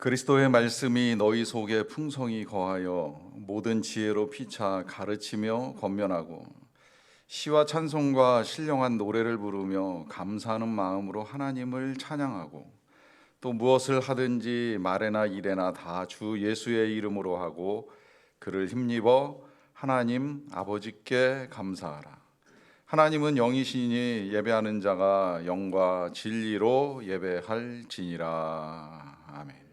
그리스도의 말씀이 너희 속에 풍성히 거하여 모든 지혜로 피차 가르치며 권면하고 시와 찬송과 신령한 노래를 부르며 감사하는 마음으로 하나님을 찬양하고 또 무엇을 하든지 말에나 일에나 다 주 예수의 이름으로 하고 그를 힘입어 하나님 아버지께 감사하라. 하나님은 영이시니 예배하는 자가 영과 진리로 예배할지니라. 아멘.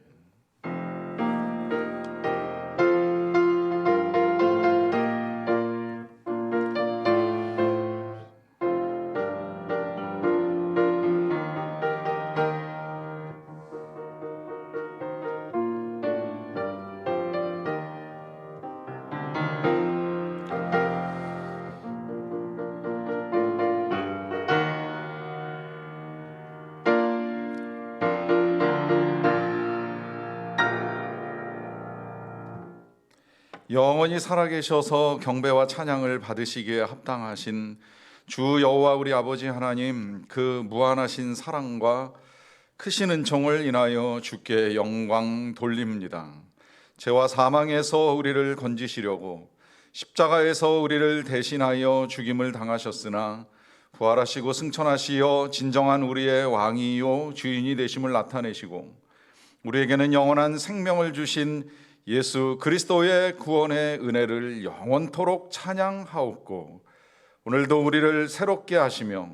영원히 살아계셔서 경배와 찬양을 받으시기에 합당하신 주 여호와 우리 아버지 하나님, 그 무한하신 사랑과 크신 은총을 인하여 주께 영광 돌립니다. 죄와 사망에서 우리를 건지시려고 십자가에서 우리를 대신하여 죽임을 당하셨으나 부활하시고 승천하시어 진정한 우리의 왕이요 주인이 되심을 나타내시고 우리에게는 영원한 생명을 주신 예수 그리스도의 구원의 은혜를 영원토록 찬양하옵고, 오늘도 우리를 새롭게 하시며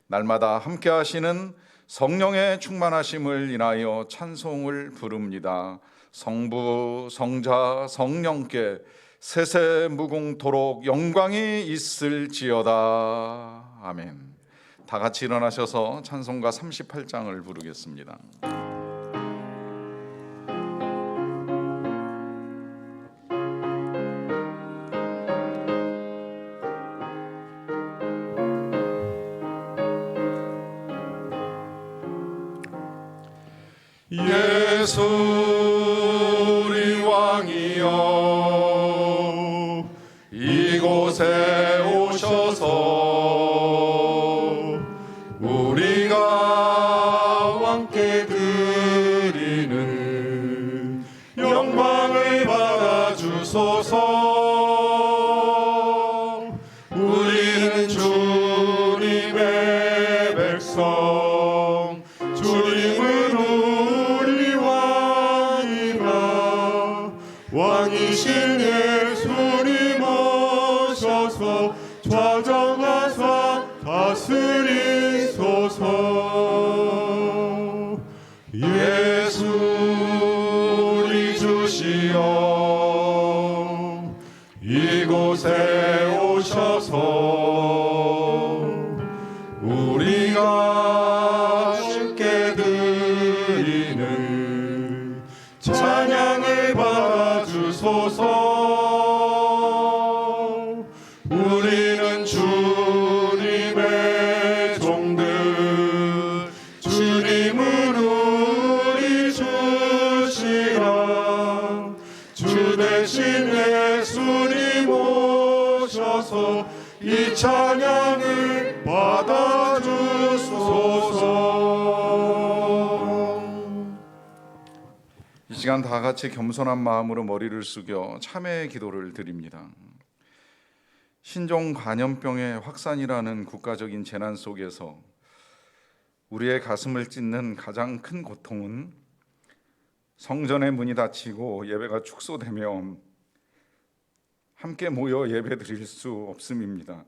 날마다 함께 하시는 성령의 충만하심을 인하여 찬송을 부릅니다. 성부, 성자, 성령께 세세무궁토록 영광이 있을지어다. 아멘. 다 같이 일어나셔서 찬송가 38장을 부르겠습니다. 예수 우리 왕이여 이곳에 오셔서 우리가 왕께 드리는 영광을 받아주소서. 우리는 주님의 백성, 주님은 왕이신 예수님 오셔서 좌정하사 다스리소서. 예수 우리 주시여 이곳에 오셔서 우리가 주께 드리는 찬양을 받아주소서. 우리는 주님의 종들, 주님은 우리 주시라. 주 대신 예수님 오셔서 이 찬양을 받아주소서. 이 시간 다 같이 겸손한 마음으로 머리를 숙여 참회의 기도를 드립니다. 신종 간염병의 확산이라는 국가적인 재난 속에서 우리의 가슴을 찢는 가장 큰 고통은 성전의 문이 닫히고 예배가 축소되며 함께 모여 예배 드릴 수 없음입니다.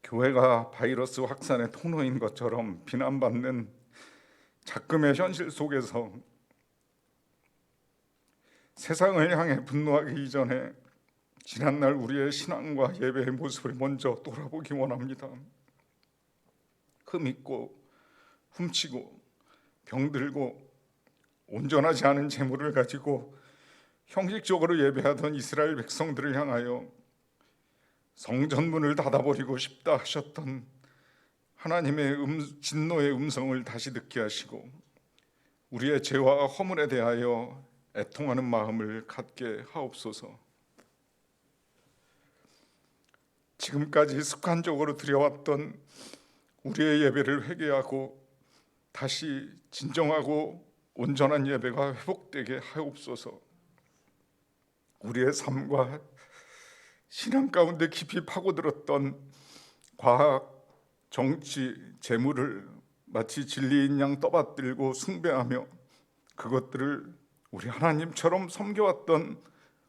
교회가 바이러스 확산의 통로인 것처럼 비난받는 작금의 현실 속에서 세상을 향해 분노하기 이전에 지난날 우리의 신앙과 예배의 모습을 먼저 돌아보기 원합니다. 흠있고 훔치고 병들고 온전하지 않은 재물을 가지고 형식적으로 예배하던 이스라엘 백성들을 향하여 성전문을 닫아버리고 싶다 하셨던 하나님의 진노의 음성을 다시 듣게 하시고 우리의 죄와 허물에 대하여 애통하는 마음을 갖게 하옵소서. 지금까지 습관적으로 드려왔던 우리의 예배를 회개하고 다시 진정하고 온전한 예배가 회복되게 하옵소서. 우리의 삶과 신앙 가운데 깊이 파고들었던 과학, 정치, 재물을 마치 진리인 양 떠받들고 숭배하며 그것들을 우리 하나님처럼 섬겨왔던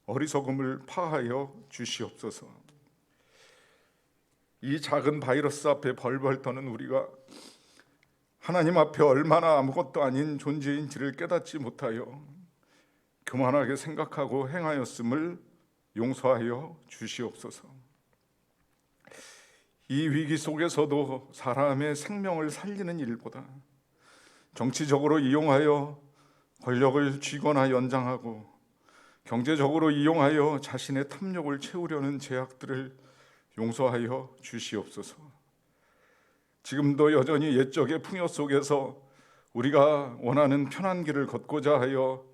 어리석음을 파하여 주시옵소서. 이 작은 바이러스 앞에 벌벌 떠는 우리가 하나님 앞에 얼마나 아무것도 아닌 존재인지를 깨닫지 못하여 교만하게 생각하고 행하였음을 용서하여 주시옵소서. 이 위기 속에서도 사람의 생명을 살리는 일보다 정치적으로 이용하여 권력을 쥐거나 연장하고 경제적으로 이용하여 자신의 탐욕을 채우려는 제약들을 용서하여 주시옵소서. 지금도 여전히 옛적의 풍요 속에서 우리가 원하는 편한 길을 걷고자 하여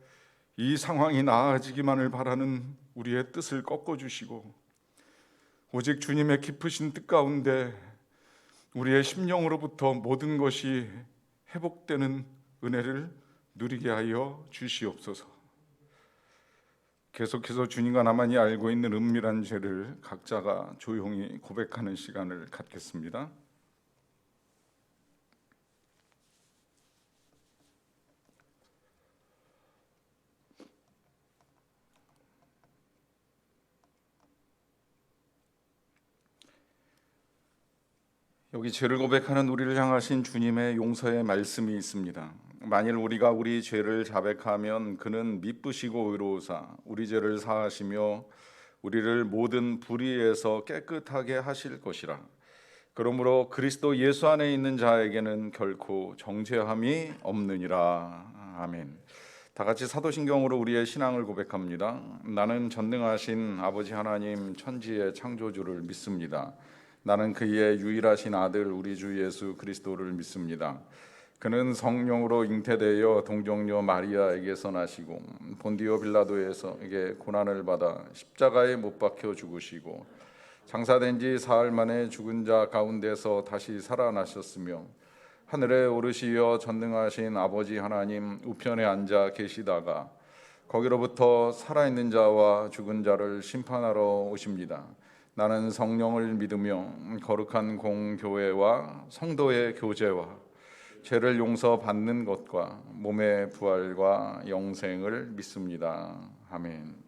이 상황이 나아지기만을 바라는 우리의 뜻을 꺾어주시고 오직 주님의 깊으신 뜻 가운데 우리의 심령으로부터 모든 것이 회복되는 은혜를 누리게 하여 주시옵소서. 계속해서 주님과 나만이 알고 있는 은밀한 죄를 각자가 조용히 고백하는 시간을 갖겠습니다. 여기 죄를 고백하는 우리를 향하신 주님의 용서의 말씀이 있습니다. 만일 우리가 우리 죄를 자백하면 그는 미쁘시고 의로우사 우리 죄를 사하시며 우리를 모든 불의에서 깨끗하게 하실 것이라. 그러므로 그리스도 예수 안에 있는 자에게는 결코 정죄함이 없느니라. 아멘. 다 같이 사도신경으로 우리의 신앙을 고백합니다. 나는 전능하신 아버지 하나님 천지의 창조주를 믿습니다. 나는 그의 유일하신 아들 우리 주 예수 그리스도를 믿습니다. 그는 성령으로 잉태되어 동정녀 마리아에게서 나시고 본디오 빌라도에게 고난을 받아 십자가에 못 박혀 죽으시고 장사된 지 사흘 만에 죽은 자 가운데서 다시 살아나셨으며 하늘에 오르시어 전능하신 아버지 하나님 우편에 앉아 계시다가 거기로부터 살아있는 자와 죽은 자를 심판하러 오십니다. 나는 성령을 믿으며 거룩한 공교회와 성도의 교제와 죄를 용서받는 것과 몸의 부활과 영생을 믿습니다. 아멘.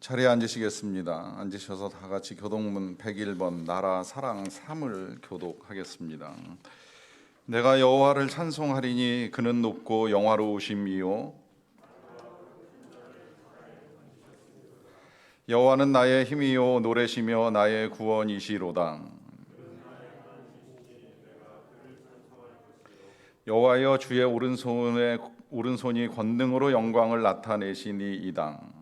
자리에 앉으시겠습니다. 앉으셔서 다 같이 교독문 101번 나라 사랑 3을 교독하겠습니다. 내가 여호와를 찬송하리니 그는 높고 영화로우심이요 여호와는 나의 힘이요 노래시며 나의 구원이시로다. 여호와여 주의 오른손이 권능으로 영광을 나타내시니이다.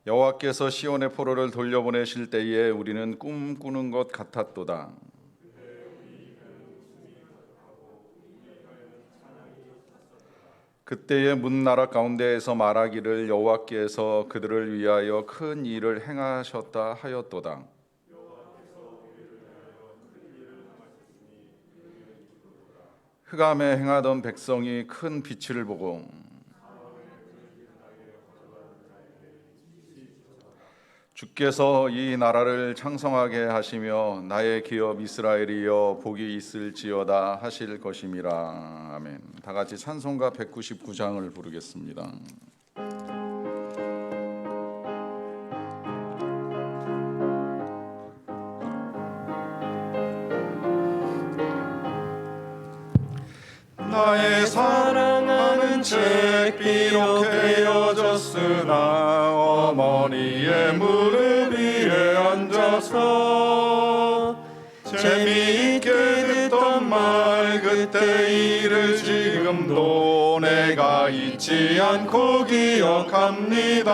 여호와께서 시온의 포로를 돌려보내실 때에 우리는 꿈꾸는 것 같았도다. 그때의 문 나라 가운데에서 말하기를 여호와께서 그들을 위하여 큰 일을 행하셨다 하였도다. 흑암에 행하던 백성이 큰 빛을 보고 주께서 이 나라를 창성하게 하시며 나의 기업 이스라엘이여 복이 있을지어다 하실 것임이라. 아멘. 다 같이 찬송가 199장을 부르겠습니다. 나의 사랑하는 책 비록 헤어졌으나 어머니의 무릎 위에 앉아서 그때 일을 지금도 내가 잊지 않고 기억합니다.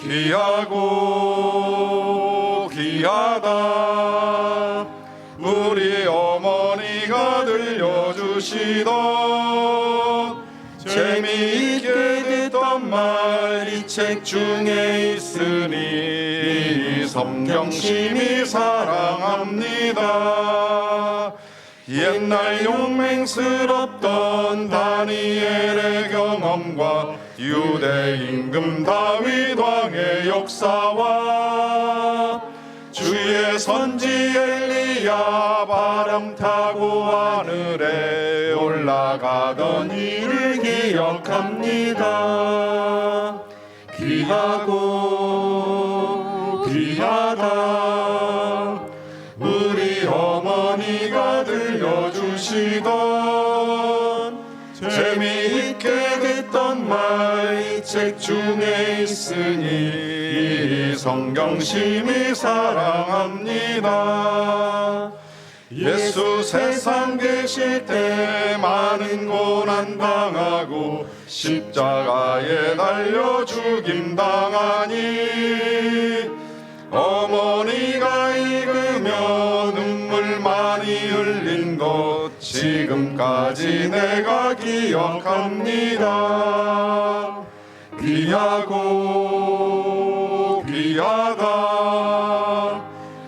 귀하고 귀하다 우리 어머니가 들려주시던 재미있게 듣던 말 이 책 중에 있으니 성경심이 사랑합니다. 옛날 용맹스럽던 다니엘의 경험과 유대 임금 다윗 왕의 역사와 주의 선지 엘리야 바람 타고 하늘에 올라가던 일을 기억합니다. 귀하고 귀하다 우리 어머니가 들려주시던 재미있게 듣던 말 이 책 중에 있으니 성경심이 사랑합니다. 예수 세상 계실 때 많은 고난 당하고 십자가에 달려 죽임 당하니 어머니가 익으며 눈물 많이 흘린 것 지금까지 내가 기억합니다. 귀하고 귀하다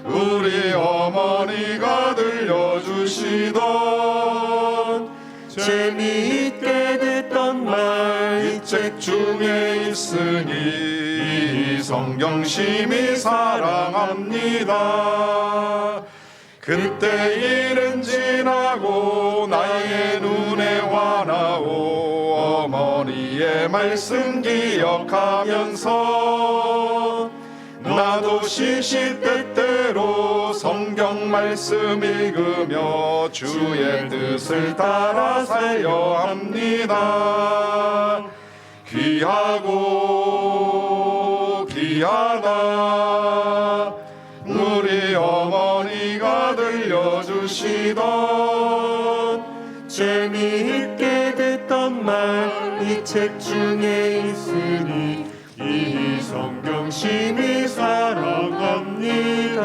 우리 어머니가 들려주시던 재미있게 듣던 말 이 책 중에 있으니 성경심이 사랑합니다. 그때 일은 지나고 나의 눈에 환하오 어머니의 말씀 기억하면서 나도 시시때때로 성경 말씀 읽으며 주의 뜻을 따라 살려 합니다. 귀하고 귀하다 우리 어머니가 들려주시던 재미있게 듣던 말 이 책 중에 있으니 이 성경심이 사랑합니다.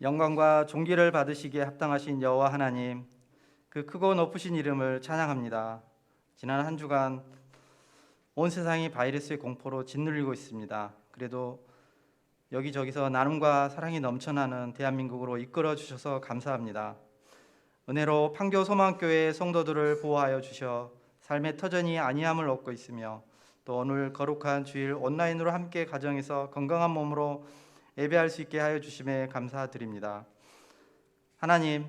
영광과 존귀를 받으시기에 합당하신 여호와 하나님, 그 크고 높으신 이름을 찬양합니다. 지난 한 주간 온 세상이 바이러스의 공포로 짓눌리고 있습니다. 그래도 여기저기서 나눔과 사랑이 넘쳐나는 대한민국으로 이끌어 주셔서 감사합니다. 은혜로 판교 소망교회 성도들을 보호하여 주셔 삶의 터전이 안위함을 얻고 있으며 또 오늘 거룩한 주일 온라인으로 함께 가정에서 건강한 몸으로 예배할 수 있게 하여 주심에 감사드립니다. 하나님,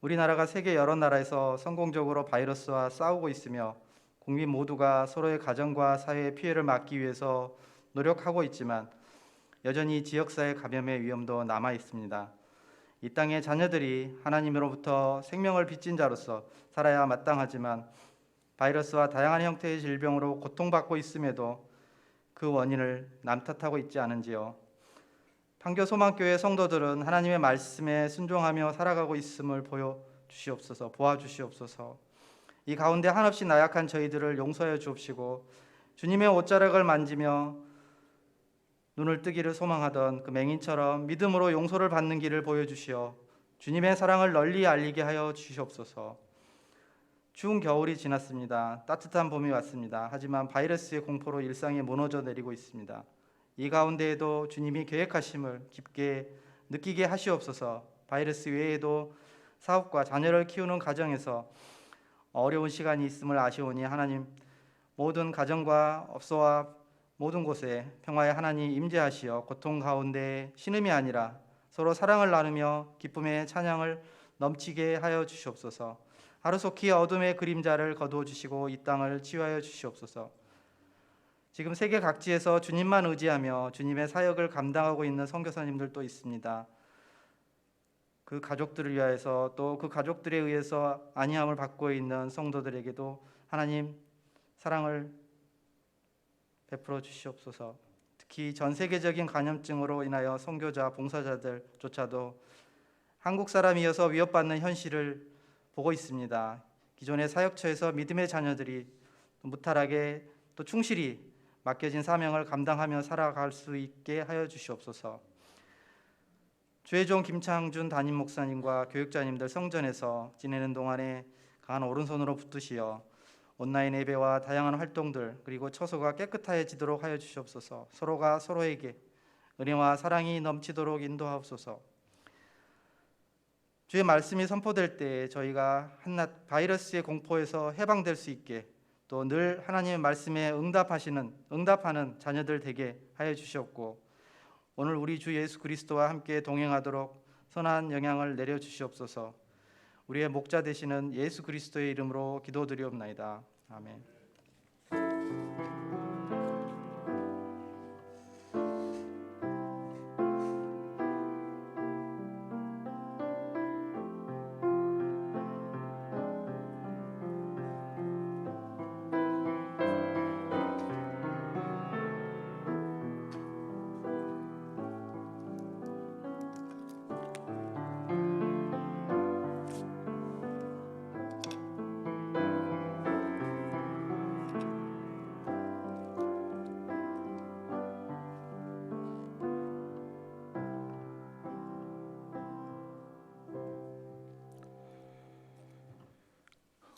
우리나라가 세계 여러 나라에서 성공적으로 바이러스와 싸우고 있으며 국민 모두가 서로의 가정과 사회의 피해를 막기 위해서 노력하고 있지만 여전히 지역사회 감염의 위험도 남아 있습니다. 이 땅의 자녀들이 하나님으로부터 생명을 빚진 자로서 살아야 마땅하지만 바이러스와 다양한 형태의 질병으로 고통받고 있음에도 그 원인을 남 탓하고 있지 않은지요. 판교 소망교회 성도들은 하나님의 말씀에 순종하며 살아가고 있음을 보여주시옵소서, 보아주시옵소서. 이 가운데 한없이 나약한 저희들을 용서해 주옵시고 주님의 옷자락을 만지며 눈을 뜨기를 소망하던 그 맹인처럼 믿음으로 용서를 받는 길을 보여주시어 주님의 사랑을 널리 알리게 하여 주시옵소서. 추운 겨울이 지났습니다. 따뜻한 봄이 왔습니다. 하지만 바이러스의 공포로 일상이 무너져 내리고 있습니다. 이 가운데에도 주님이 계획하심을 깊게 느끼게 하시옵소서. 바이러스 외에도 사업과 자녀를 키우는 가정에서 어려운 시간이 있음을 아시오니 하나님, 모든 가정과 업소와 모든 곳에 평화의 하나님 임재하시어 고통 가운데 신음이 아니라 서로 사랑을 나누며 기쁨의 찬양을 넘치게 하여 주시옵소서. 하루속히 어둠의 그림자를 거두어 주시고 이 땅을 치유하여 주시옵소서. 지금 세계 각지에서 주님만 의지하며 주님의 사역을 감당하고 있는 선교사님들도 있습니다. 그 가족들을 위하여서 또 그 가족들에 의해서 안위함을 받고 있는 성도들에게도 하나님 사랑을 베풀어 주시옵소서. 특히 특히 전 세계적인 감염증으로 인하여 선교자, 봉사자들조차도 한국 사람이어서 위협받는 현실을 보고 있습니다. 기존의 사역처에서 믿음의 자녀들이 무탈하게 또 충실히 맡겨진 사명을 감당하며 살아갈 수 있게 하여 주시옵소서. 주의 종 김창준 담임 목사님과 교육자님들 성전에서 지내는 동안에 강한 오른손으로 붙드시어 온라인 예배와 다양한 활동들 그리고 처소가 깨끗해지도록 하여 주시옵소서. 서로가 서로에게 은혜와 사랑이 넘치도록 인도하옵소서. 주의 말씀이 선포될 때 저희가 한낱 바이러스의 공포에서 해방될 수 있게 또 늘 하나님의 말씀에 응답하는 자녀들 되게 하여 주시옵고, 오늘 우리 주 예수 그리스도와 함께 동행하도록 선한 영향을 내려 주시옵소서. 우리의 목자 되시는 예수 그리스도의 이름으로 기도드리옵나이다. 아멘.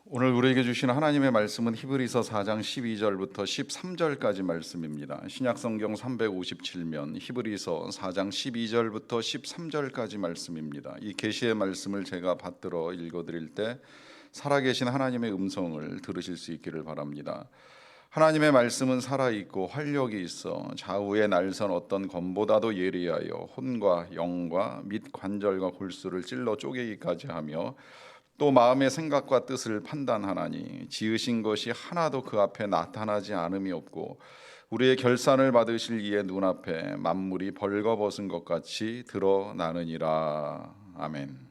오늘 우리에게 주신 하나님의 말씀은 히브리서 4장 12절부터 13절까지 말씀입니다. 신약성경 357면 히브리서 4장 12절부터 13절까지 말씀입니다. 이 계시의 말씀을 제가 받들어 읽어드릴 때 살아계신 하나님의 음성을 들으실 수 있기를 바랍니다. 하나님의 말씀은 살아있고 활력이 있어 좌우에 날선 어떤 검보다도 예리하여 혼과 영과 및 관절과 골수를 찔러 쪼개기까지 하며 또 마음의 생각과 뜻을 판단하나니 지으신 것이 하나도 그 앞에 나타나지 않음이 없고 우리의 결산을 받으실 이의 눈앞에 만물이 벌거벗은 것 같이 드러나느니라. 아멘.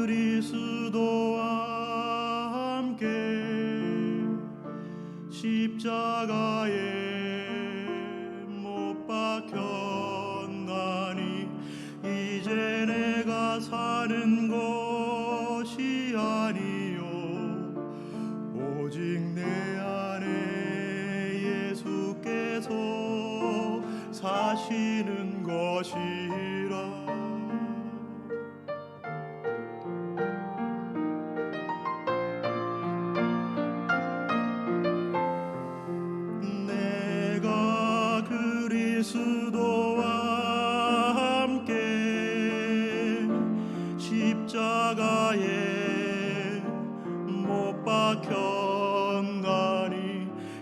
그리스도와 함께 십자가에 못 박혔나니 이제 내가 사는 것이 아니요 오직 내 안에 예수께서 사시는 것이라. 그리스도와 함께 십자가에 못 박혔나니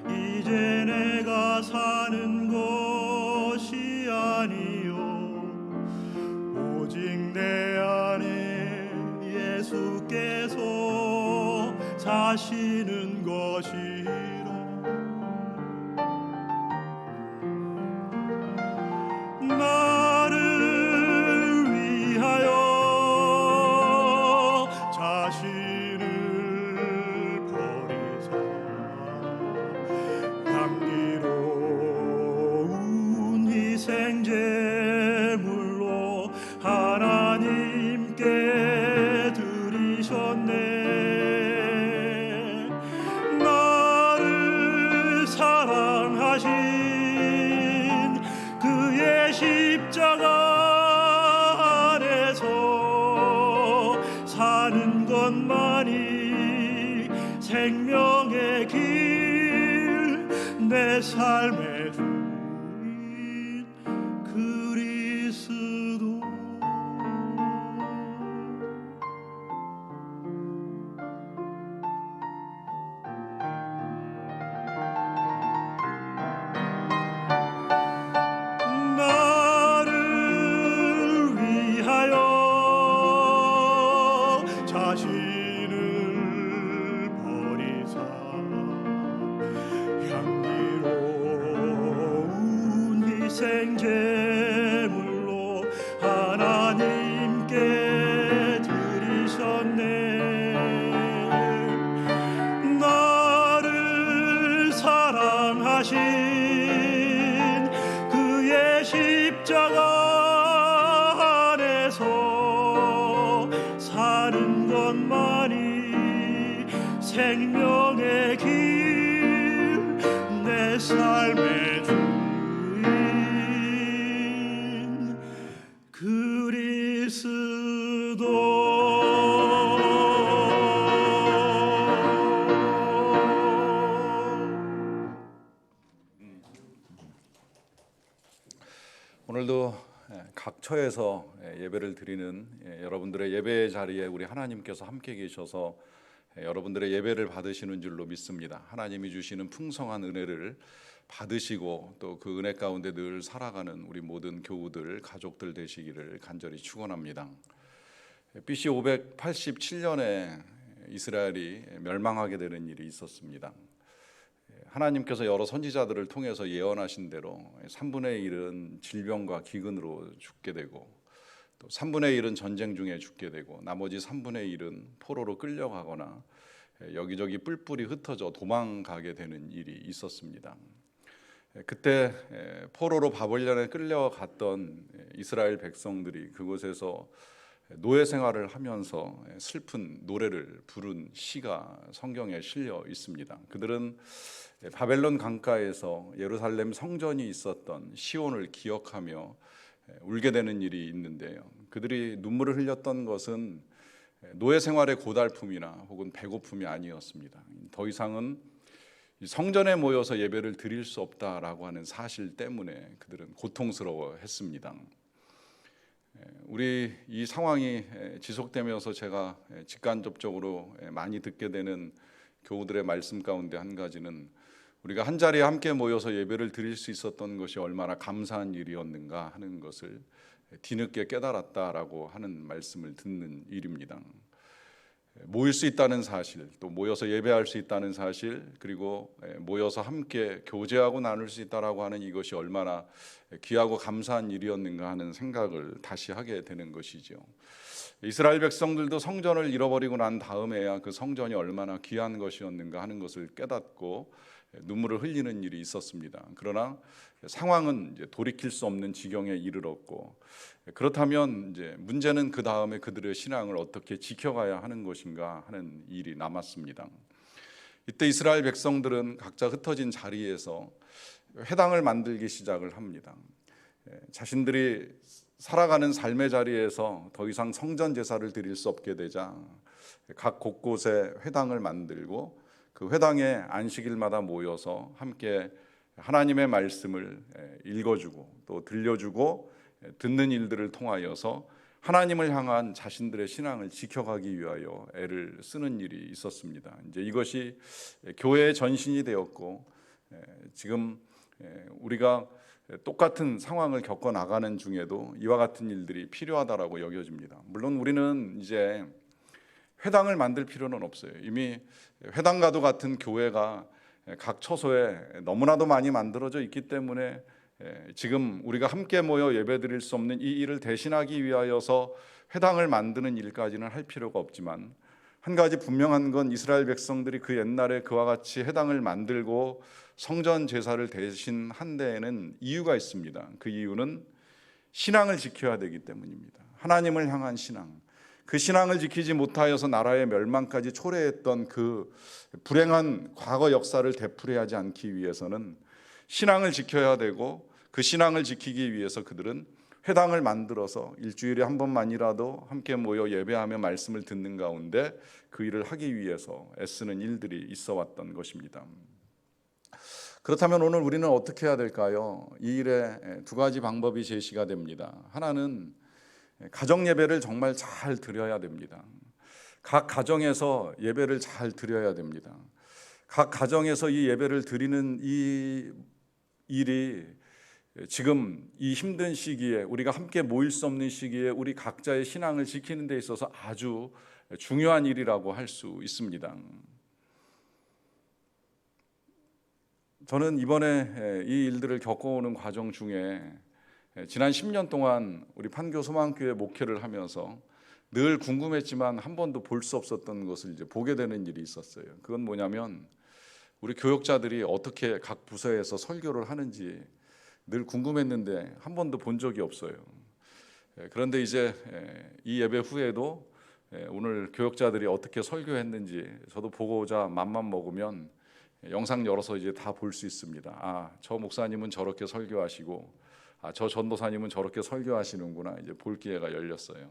이제 내가 사는 것이 아니요 오직 내 안에 예수께서 사시는 것이라. 나를 위하여 자신을 버리사 향기로운 희생제물로 하나님께 드리셨네. 나를 사랑하신 그의 십자가 안에서 사는 것만이 생명의 길, 내 삶의 주인 그리스도. 자신을 버리사 향기로 생명의 길, 내 삶의 주인 그리스도. 오늘도 각 처에서 예배를 드리는 여러분들의 예배 자리에 우리 하나님께서 함께 계셔서 여러분들의 예배를 받으시는 줄로 믿습니다. 하나님이 주시는 풍성한 은혜를 받으시고 또 그 은혜 가운데 늘 살아가는 우리 모든 교우들, 가족들 되시기를 간절히 축원합니다. BC 587년에 이스라엘이 멸망하게 되는 일이 있었습니다. 하나님께서 여러 선지자들을 통해서 예언하신 대로 3분의 1은 질병과 기근으로 죽게 되고 또 3분의 1은 전쟁 중에 죽게 되고 나머지 3분의 1은 포로로 끌려가거나 여기저기 뿔뿔이 흩어져 도망가게 되는 일이 있었습니다. 그때 포로로 바벨론에 끌려갔던 이스라엘 백성들이 그곳에서 노예 생활을 하면서 슬픈 노래를 부른 시가 성경에 실려 있습니다. 그들은 바벨론 강가에서 예루살렘 성전이 있었던 시온을 기억하며 울게 되는 일이 있는데요. 그들이 눈물을 흘렸던 것은 노예 생활의 고달픔이나 혹은 배고픔이 아니었습니다. 더 이상은 성전에 모여서 예배를 드릴 수 없다라고 하는 사실 때문에 그들은 고통스러워했습니다. 우리 이 상황이 지속되면서 제가 직간접적으로 많이 듣게 되는 교우들의 말씀 가운데 한 가지는 우리가 한 자리에 함께 모여서 예배를 드릴 수 있었던 것이 얼마나 감사한 일이었는가 하는 것을 뒤늦게 깨달았다라고 하는 말씀을 듣는 일입니다. 모일 수 있다는 사실, 또 모여서 예배할 수 있다는 사실, 그리고 모여서 함께 교제하고 나눌 수 있다라고 하는 이것이 얼마나 귀하고 감사한 일이었는가 하는 생각을 다시 하게 되는 것이죠. 이스라엘 백성들도 성전을 잃어버리고 난 다음에야 그 성전이 얼마나 귀한 것이었는가 하는 것을 깨닫고 눈물을 흘리는 일이 있었습니다. 그러나 상황은 이제 돌이킬 수 없는 지경에 이르렀고, 그렇다면 이제 문제는 그 다음에 그들의 신앙을 어떻게 지켜가야 하는 것인가 하는 일이 남았습니다. 이때 이스라엘 백성들은 각자 흩어진 자리에서 회당을 만들기 시작을 합니다. 자신들이 살아가는 삶의 자리에서 더 이상 성전 제사를 드릴 수 없게 되자 각 곳곳에 회당을 만들고 그 회당에 안식일마다 모여서 함께 하나님의 말씀을 읽어주고 또 들려주고 듣는 일들을 통하여서 하나님을 향한 자신들의 신앙을 지켜가기 위하여 애를 쓰는 일이 있었습니다. 이제 이것이 교회의 전신이 되었고, 지금 우리가 똑같은 상황을 겪어 나가는 중에도 이와 같은 일들이 필요하다라고 여겨집니다. 물론 우리는 이제 회당을 만들 필요는 없어요. 이미 회당과도 같은 교회가 각 처소에 너무나도 많이 만들어져 있기 때문에 지금 우리가 함께 모여 예배드릴 수 없는 이 일을 대신하기 위하여서 회당을 만드는 일까지는 할 필요가 없지만, 한 가지 분명한 건 이스라엘 백성들이 그 옛날에 그와 같이 회당을 만들고 성전 제사를 대신한 데에는 이유가 있습니다. 그 이유는 신앙을 지켜야 되기 때문입니다. 하나님을 향한 신앙, 그 신앙을 지키지 못하여서 나라의 멸망까지 초래했던 그 불행한 과거 역사를 되풀이하지 않기 위해서는 신앙을 지켜야 되고, 그 신앙을 지키기 위해서 그들은 회당을 만들어서 일주일에 한 번만이라도 함께 모여 예배하며 말씀을 듣는 가운데 그 일을 하기 위해서 애쓰는 일들이 있어 왔던 것입니다. 그렇다면 오늘 우리는 어떻게 해야 될까요? 이 일에 두 가지 방법이 제시가 됩니다. 하나는 가정 예배를 정말 잘 드려야 됩니다. 각 가정에서 예배를 잘 드려야 됩니다. 각 가정에서 이 예배를 드리는 이 일이 지금 이 힘든 시기에, 우리가 함께 모일 수 없는 시기에 우리 각자의 신앙을 지키는 데 있어서 아주 중요한 일이라고 할 수 있습니다. 저는 이번에 이 일들을 겪어오는 과정 중에 지난 10년 동안 우리 판교 소망교회 목회를 하면서 늘 궁금했지만 한 번도 볼 수 없었던 것을 이제 보게 되는 일이 있었어요. 그건 뭐냐면 우리 교역자들이 어떻게 각 부서에서 설교를 하는지 늘 궁금했는데 한 번도 본 적이 없어요. 그런데 이제 이 예배 후에도 오늘 교역자들이 어떻게 설교했는지 저도 보고자 맘만 먹으면 영상 열어서 이제 다 볼 수 있습니다. 아, 저 목사님은 저렇게 설교하시고, 아, 저 전도사님은 저렇게 설교하시는구나. 이제 볼 기회가 열렸어요.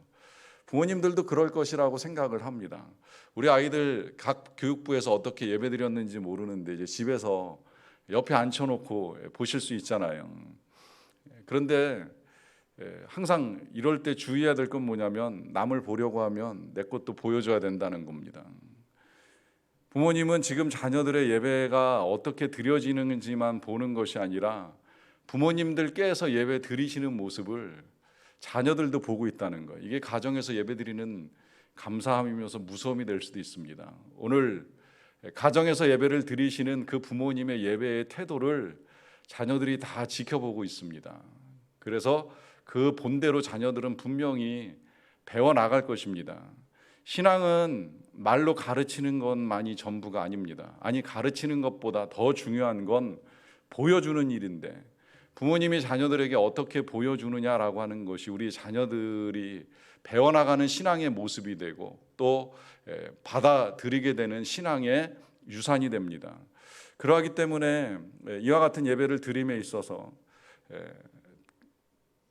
부모님들도 그럴 것이라고 생각을 합니다. 우리 아이들 각 교육부에서 어떻게 예배드렸는지 모르는데 이제 집에서 옆에 앉혀놓고 보실 수 있잖아요. 그런데 항상 이럴 때 주의해야 될 건 뭐냐면 남을 보려고 하면 내 것도 보여줘야 된다는 겁니다. 부모님은 지금 자녀들의 예배가 어떻게 드려지는지만 보는 것이 아니라 부모님들께서 예배 드리시는 모습을 자녀들도 보고 있다는 거예요. 이게 가정에서 예배 드리는 감사함이면서 무서움이 될 수도 있습니다. 오늘 가정에서 예배를 드리시는 그 부모님의 예배의 태도를 자녀들이 다 지켜보고 있습니다. 그래서 그 본대로 자녀들은 분명히 배워나갈 것입니다. 신앙은 말로 가르치는 것만이 전부가 아닙니다. 아니, 가르치는 것보다 더 중요한 건 보여주는 일인데 부모님이 자녀들에게 어떻게 보여주느냐라고 하는 것이 우리 자녀들이 배워나가는 신앙의 모습이 되고 또 받아들이게 되는 신앙의 유산이 됩니다. 그러하기 때문에 이와 같은 예배를 드림에 있어서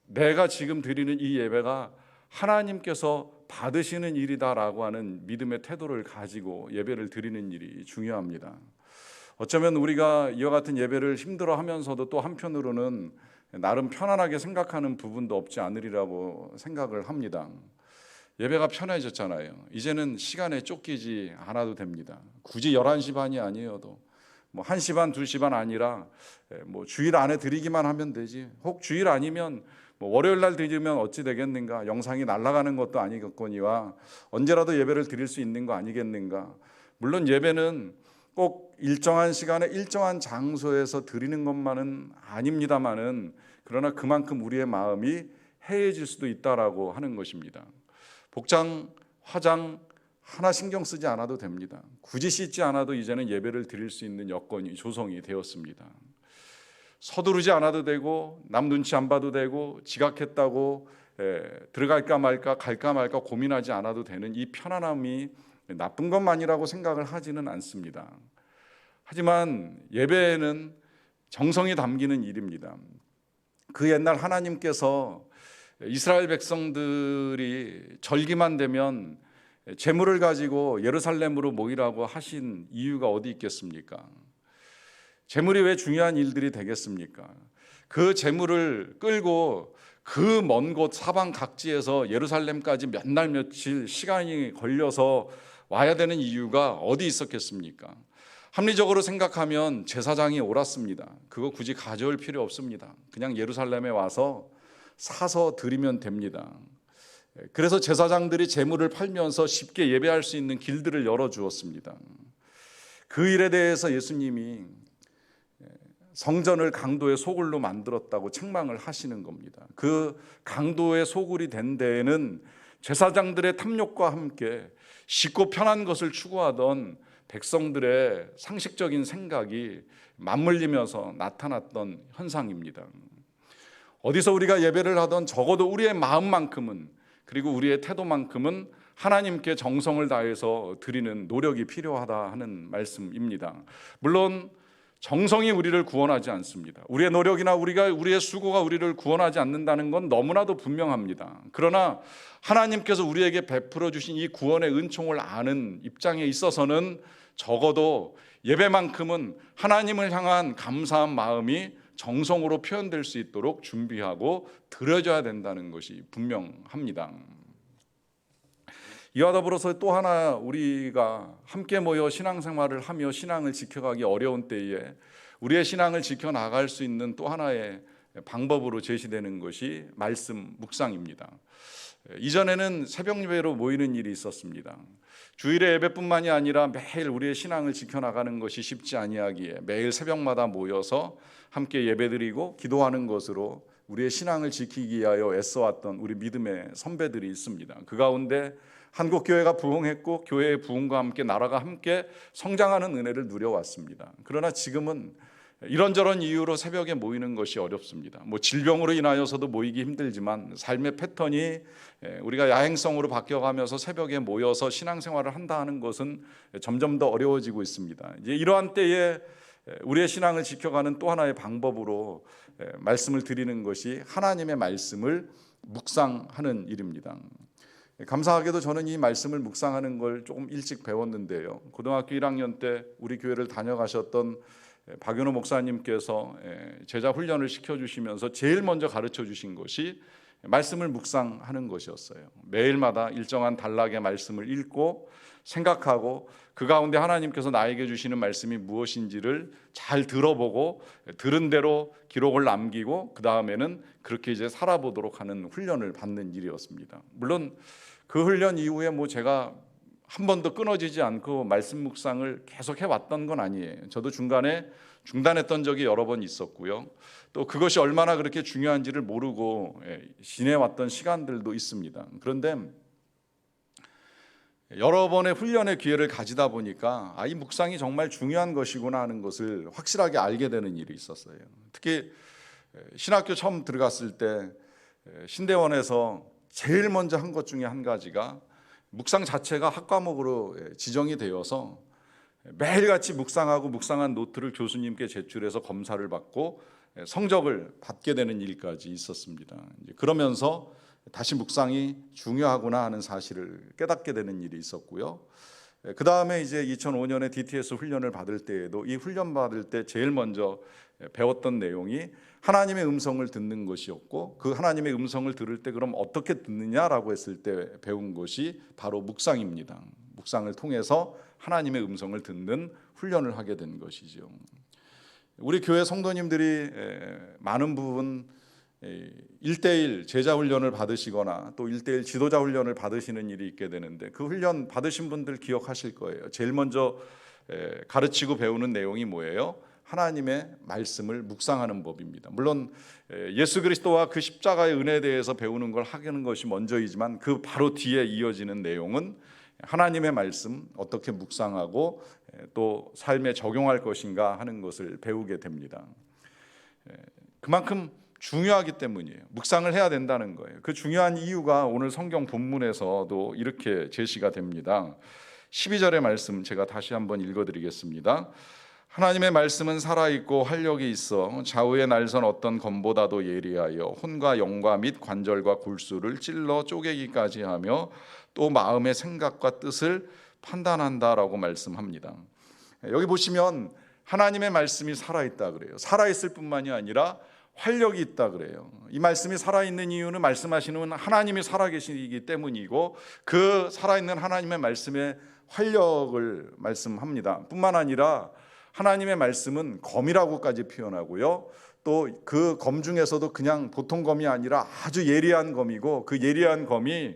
내가 지금 드리는 이 예배가 하나님께서 받으시는 일이다라고 하는 믿음의 태도를 가지고 예배를 드리는 일이 중요합니다. 어쩌면 우리가 이와 같은 예배를 힘들어하면서도 또 한편으로는 나름 편안하게 생각하는 부분도 없지 않으리라고 생각을 합니다. 예배가 편해졌잖아요. 이제는 시간에 쫓기지 않아도 됩니다. 굳이 11시 반이 아니어도 1시 반, 2시 반 아니라 주일 안에 드리기만 하면 되지. 혹 주일 아니면 월요일 날 드리면 어찌 되겠는가? 영상이 날아가는 것도 아니겠거니와 언제라도 예배를 드릴 수 있는 거 아니겠는가? 물론 예배는 꼭 일정한 시간에 일정한 장소에서 드리는 것만은 아닙니다만은 그러나 그만큼 우리의 마음이 해해질 수도 있다라고 하는 것입니다. 복장, 화장 하나 신경 쓰지 않아도 됩니다. 굳이 씻지 않아도 이제는 예배를 드릴 수 있는 여건이 조성이 되었습니다. 서두르지 않아도 되고 남 눈치 안 봐도 되고 지각했다고 들어갈까 말까 갈까 말까 고민하지 않아도 되는 이 편안함이 나쁜 것만이라고 생각을 하지는 않습니다. 하지만 예배에는 정성이 담기는 일입니다. 그 옛날 하나님께서 이스라엘 백성들이 절기만 되면 제물을 가지고 예루살렘으로 모이라고 하신 이유가 어디 있겠습니까? 제물이 왜 중요한 일들이 되겠습니까? 그 제물을 끌고 그 먼 곳 사방 각지에서 예루살렘까지 몇 날 며칠 시간이 걸려서 와야 되는 이유가 어디 있었겠습니까? 합리적으로 생각하면 제사장이 옳았습니다. 그거 굳이 가져올 필요 없습니다. 그냥 예루살렘에 와서 사서 드리면 됩니다. 그래서 제사장들이 제물을 팔면서 쉽게 예배할 수 있는 길들을 열어주었습니다. 그 일에 대해서 예수님이 성전을 강도의 소굴로 만들었다고 책망을 하시는 겁니다. 그 강도의 소굴이 된 데에는 제사장들의 탐욕과 함께 쉽고 편한 것을 추구하던 백성들의 상식적인 생각이 맞물리면서 나타났던 현상입니다. 어디서 우리가 예배를 하던 적어도 우리의 마음만큼은 그리고 우리의 태도만큼은 하나님께 정성을 다해서 드리는 노력이 필요하다 하는 말씀입니다. 물론 정성이 우리를 구원하지 않습니다. 우리의 노력이나 우리의 수고가 우리를 구원하지 않는다는 건 너무나도 분명합니다. 그러나 하나님께서 우리에게 베풀어 주신 이 구원의 은총을 아는 입장에 있어서는 적어도 예배만큼은 하나님을 향한 감사한 마음이 정성으로 표현될 수 있도록 준비하고 드려져야 된다는 것이 분명합니다. 이와 더불어서 또 하나 우리가 함께 모여 신앙생활을 하며 신앙을 지켜가기 어려운 때에 우리의 신앙을 지켜나갈 수 있는 또 하나의 방법으로 제시되는 것이 말씀 묵상입니다. 이전에는 새벽 예배로 모이는 일이 있었습니다. 주일의 예배뿐만이 아니라 매일 우리의 신앙을 지켜나가는 것이 쉽지 아니하기에 매일 새벽마다 모여서 함께 예배드리고 기도하는 것으로 우리의 신앙을 지키기 위하여 애써왔던 우리 믿음의 선배들이 있습니다. 그 가운데 한국교회가 부흥했고 교회의 부흥과 함께 나라가 함께 성장하는 은혜를 누려왔습니다. 그러나 지금은 이런저런 이유로 새벽에 모이는 것이 어렵습니다. 뭐 질병으로 인하여서도 모이기 힘들지만 삶의 패턴이 우리가 야행성으로 바뀌어가면서 새벽에 모여서 신앙생활을 한다 하는 것은 점점 더 어려워지고 있습니다. 이제 이러한 때에 우리의 신앙을 지켜가는 또 하나의 방법으로 말씀을 드리는 것이 하나님의 말씀을 묵상하는 일입니다. 감사하게도 저는 이 말씀을 묵상하는 걸 조금 일찍 배웠는데요. 고등학교 1학년 때 우리 교회를 다녀가셨던 박윤호 목사님께서 제자 훈련을 시켜주시면서 제일 먼저 가르쳐 주신 것이 말씀을 묵상하는 것이었어요. 매일마다 일정한 단락의 말씀을 읽고 생각하고 그 가운데 하나님께서 나에게 주시는 말씀이 무엇인지를 잘 들어보고 들은 대로 기록을 남기고 그 다음에는 그렇게 이제 살아보도록 하는 훈련을 받는 일이었습니다. 물론 그 훈련 이후에 뭐 제가 한 번도 끊어지지 않고 말씀 묵상을 계속 해왔던 건 아니에요. 저도 중간에 중단했던 적이 여러 번 있었고요. 또 그것이 얼마나 그렇게 중요한지를 모르고 지내왔던 시간들도 있습니다. 그런데 여러 번의 훈련의 기회를 가지다 보니까 이 묵상이 정말 중요한 것이구나 하는 것을 확실하게 알게 되는 일이 있었어요. 특히 신학교 처음 들어갔을 때 신대원에서 제일 먼저 한 것 중에 한 가지가 묵상 자체가 학과목으로 지정이 되어서 매일같이 묵상하고 묵상한 노트를 교수님께 제출해서 검사를 받고 성적을 받게 되는 일까지 있었습니다. 그러면서 다시 묵상이 중요하구나 하는 사실을 깨닫게 되는 일이 있었고요. 그 다음에 이제 2005년에 DTS 훈련을 받을 때에도 이 훈련 받을 때 제일 먼저 배웠던 내용이 하나님의 음성을 듣는 것이었고, 그 하나님의 음성을 들을 때 그럼 어떻게 듣느냐라고 했을 때 배운 것이 바로 묵상입니다. 묵상을 통해서 하나님의 음성을 듣는 훈련을 하게 된 것이죠. 우리 교회 성도님들이 많은 부분 1:1 제자 훈련을 받으시거나 또 1:1 지도자 훈련을 받으시는 일이 있게 되는데, 그 훈련 받으신 분들 기억하실 거예요. 제일 먼저 가르치고 배우는 내용이 뭐예요? 하나님의 말씀을 묵상하는 법입니다. 물론 예수 그리스도와 그 십자가의 은혜에 대해서 배우는 걸 하는 것이 먼저이지만 그 바로 뒤에 이어지는 내용은 하나님의 말씀 어떻게 묵상하고 또 삶에 적용할 것인가 하는 것을 배우게 됩니다. 그만큼 중요하기 때문이에요. 묵상을 해야 된다는 거예요. 그 중요한 이유가 오늘 성경 본문에서도 이렇게 제시가 됩니다. 12절의 말씀 제가 다시 한번 읽어드리겠습니다. 하나님의 말씀은 살아있고 활력이 있어 좌우의 날선 어떤 검보다도 예리하여 혼과 영과 및 관절과 골수를 찔러 쪼개기까지 하며 또 마음의 생각과 뜻을 판단한다라고 말씀합니다. 여기 보시면 하나님의 말씀이 살아있다 그래요. 살아있을 뿐만이 아니라 활력이 있다 그래요. 이 말씀이 살아있는 이유는 말씀하시는 하나님이 살아계시기 때문이고, 그 살아있는 하나님의 말씀의 활력을 말씀합니다. 뿐만 아니라 하나님의 말씀은 검이라고까지 표현하고요. 또 그 검 중에서도 그냥 보통 검이 아니라 아주 예리한 검이고, 그 예리한 검이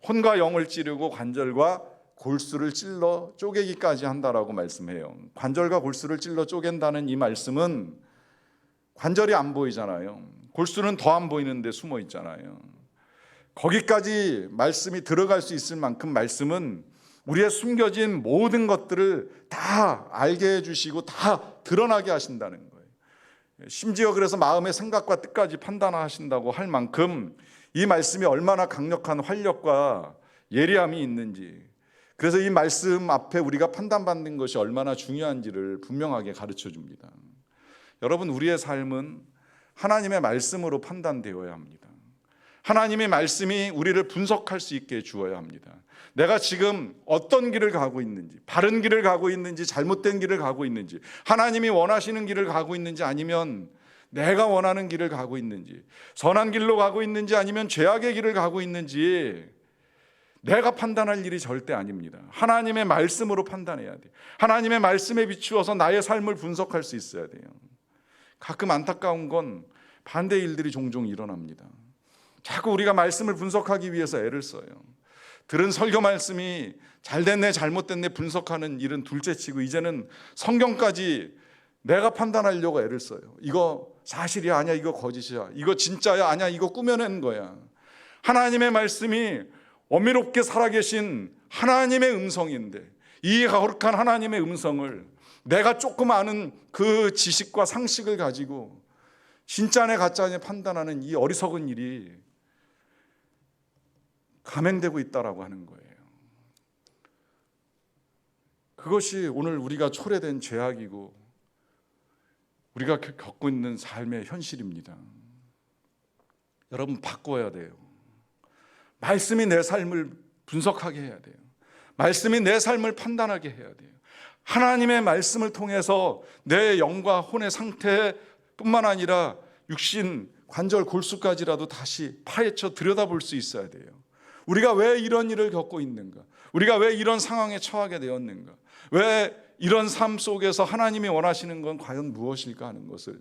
혼과 영을 찌르고 관절과 골수를 찔러 쪼개기까지 한다라고 말씀해요. 관절과 골수를 찔러 쪼갠다는 이 말씀은 관절이 안 보이잖아요. 골수는 더 안 보이는데 숨어 있잖아요. 거기까지 말씀이 들어갈 수 있을 만큼 말씀은 우리의 숨겨진 모든 것들을 다 알게 해주시고 다 드러나게 하신다는 거예요. 심지어 그래서 마음의 생각과 뜻까지 판단하신다고 할 만큼 이 말씀이 얼마나 강력한 활력과 예리함이 있는지, 그래서 이 말씀 앞에 우리가 판단받는 것이 얼마나 중요한지를 분명하게 가르쳐 줍니다. 여러분, 우리의 삶은 하나님의 말씀으로 판단되어야 합니다. 하나님의 말씀이 우리를 분석할 수 있게 주어야 합니다. 내가 지금 어떤 길을 가고 있는지, 바른 길을 가고 있는지 잘못된 길을 가고 있는지, 하나님이 원하시는 길을 가고 있는지 아니면 내가 원하는 길을 가고 있는지, 선한 길로 가고 있는지 아니면 죄악의 길을 가고 있는지 내가 판단할 일이 절대 아닙니다. 하나님의 말씀으로 판단해야 돼요. 하나님의 말씀에 비추어서 나의 삶을 분석할 수 있어야 돼요. 가끔 안타까운 건 반대 일들이 종종 일어납니다. 자꾸 우리가 말씀을 분석하기 위해서 애를 써요. 들은 설교 말씀이 잘됐네 잘못됐네 분석하는 일은 둘째치고 이제는 성경까지 내가 판단하려고 애를 써요. 이거 사실이야 아니야 이거 거짓이야 이거 진짜야 아니야 이거 꾸며낸 거야. 하나님의 말씀이 어미롭게 살아계신 하나님의 음성인데 이 거룩한 하나님의 음성을 내가 조금 아는 그 지식과 상식을 가지고 진짜네 가짜네 판단하는 이 어리석은 일이 감행되고 있다라고 하는 거예요. 그것이 오늘 우리가 초래된 죄악이고 우리가 겪고 있는 삶의 현실입니다. 여러분, 바꿔야 돼요. 말씀이 내 삶을 분석하게 해야 돼요. 말씀이 내 삶을 판단하게 해야 돼요. 하나님의 말씀을 통해서 내 영과 혼의 상태뿐만 아니라 육신, 관절, 골수까지라도 다시 파헤쳐 들여다볼 수 있어야 돼요. 우리가 왜 이런 일을 겪고 있는가? 우리가 왜 이런 상황에 처하게 되었는가? 왜 이런 삶 속에서 하나님이 원하시는 건 과연 무엇일까 하는 것을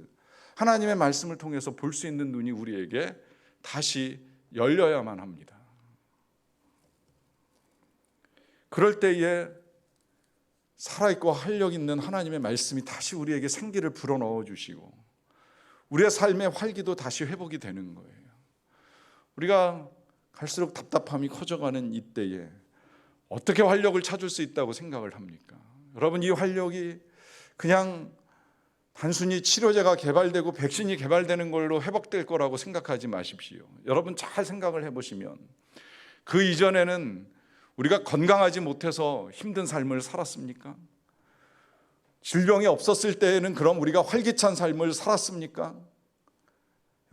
하나님의 말씀을 통해서 볼 수 있는 눈이 우리에게 다시 열려야만 합니다. 그럴 때에 살아있고 활력 있는 하나님의 말씀이 다시 우리에게 생기를 불어넣어 주시고 우리의 삶의 활기도 다시 회복이 되는 거예요. 우리가 갈수록 답답함이 커져가는 이때에 어떻게 활력을 찾을 수 있다고 생각을 합니까? 여러분, 이 활력이 그냥 단순히 치료제가 개발되고 백신이 개발되는 걸로 회복될 거라고 생각하지 마십시오. 여러분, 잘 생각을 해보시면 그 이전에는 우리가 건강하지 못해서 힘든 삶을 살았습니까? 질병이 없었을 때에는 그럼 우리가 활기찬 삶을 살았습니까?